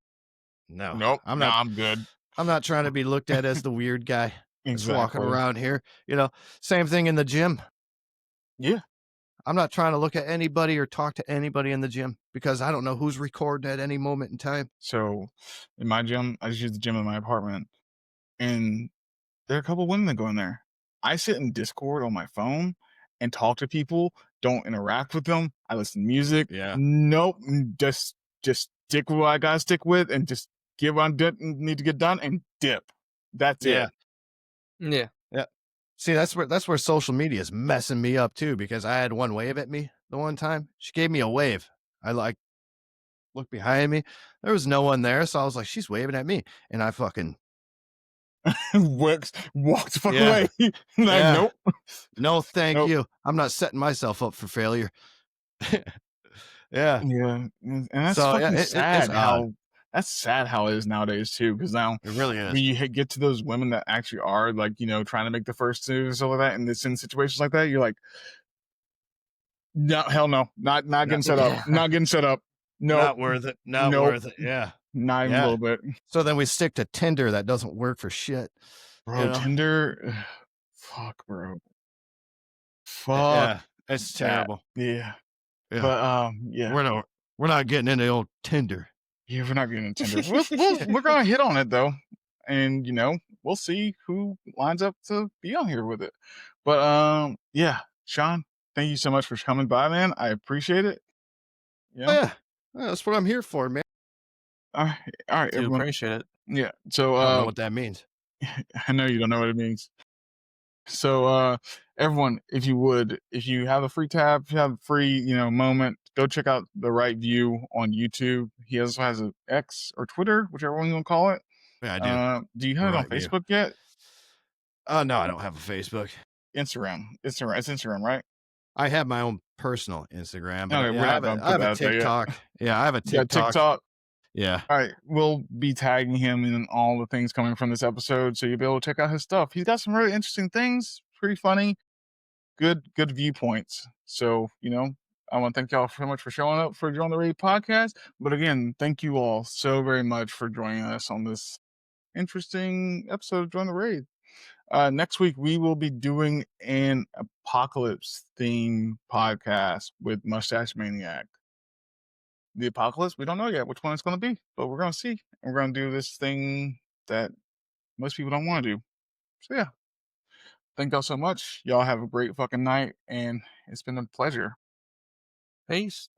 No, nope, nah, I'm good. I'm not trying to be looked at as the weird guy that's walking Exactly. around here, Same thing in the gym. Yeah. I'm not trying to look at anybody or talk to anybody in the gym because I don't know who's recording at any moment in time. So in my gym, I just use the gym in my apartment. And there are a couple women that go in there. I sit in Discord on my phone and talk to people, don't interact with them. I listen to music. Yeah. Nope. Just stick with what I gotta stick with and just get what I need to get done and dip. That's Yeah. it. Yeah, Yeah. See, that's where social media is messing me up too, because I had one wave at me the one time. She gave me a wave. I like looked behind me. There was no one there, so I was like, she's waving at me. And I fucking Walk the fuck yeah, away. Like, yeah. nope. No, thank Nope. you. I'm not setting myself up for failure. Yeah. Yeah. And that's So yeah, fucking it's sad odd. how that's sad how it is nowadays too. Because now It really when is. you get to those women that actually are like, trying to make the first move and stuff like that, and it's in situations like that, you're like, no, hell no, not Not, getting set up, yeah, not getting set up. Nope, not worth it. Not nope, worth it. Yeah. not even a Yeah. little bit. So then we stick to Tinder that doesn't work for shit. You Bro, know? Tinder, fuck, bro, fuck Yeah. It's that. terrible. Yeah, Yeah. but yeah, We're not getting into old Tinder. yeah, we're not getting into Tinder. We're gonna hit on it though, and we'll see who lines up to be on here with it. But yeah, Sean, thank you so much for coming by, man. I appreciate it. Oh, Yeah. yeah. Yeah, that's what I'm here for, man. All right, do everyone. appreciate it. Yeah. So I don't know what that means. I know you don't know what it means. So everyone, if you have a free tab, if you have a free, moment, go check out the right view on YouTube. He also has an X or Twitter, whichever one you want to call it. Yeah, I do. Do you The have it on right view. Facebook yet? No, I don't have a Facebook. Instagram. It's Instagram, right? I have my own personal Instagram, but Okay, yeah, we're not gonna I put have a that out there yet. TikTok. Yeah, I have a You got TikTok. TikTok. Yeah. All right, we'll be tagging him in all the things coming from this episode, so you'll be able to check out his stuff. He's got some really interesting things, pretty funny, good viewpoints. So, I want to thank y'all so much for showing up for Join the Raid podcast. But again, thank you all so very much for joining us on this interesting episode of Join the Raid. Next week we will be doing an apocalypse theme podcast with Mustache Maniac. the apocalypse. We don't know yet which one it's going to be, but we're going to see. And we're going to do this thing that most people don't want to do. So yeah, thank y'all so much. Y'all have a great fucking night, and it's been a pleasure. Peace.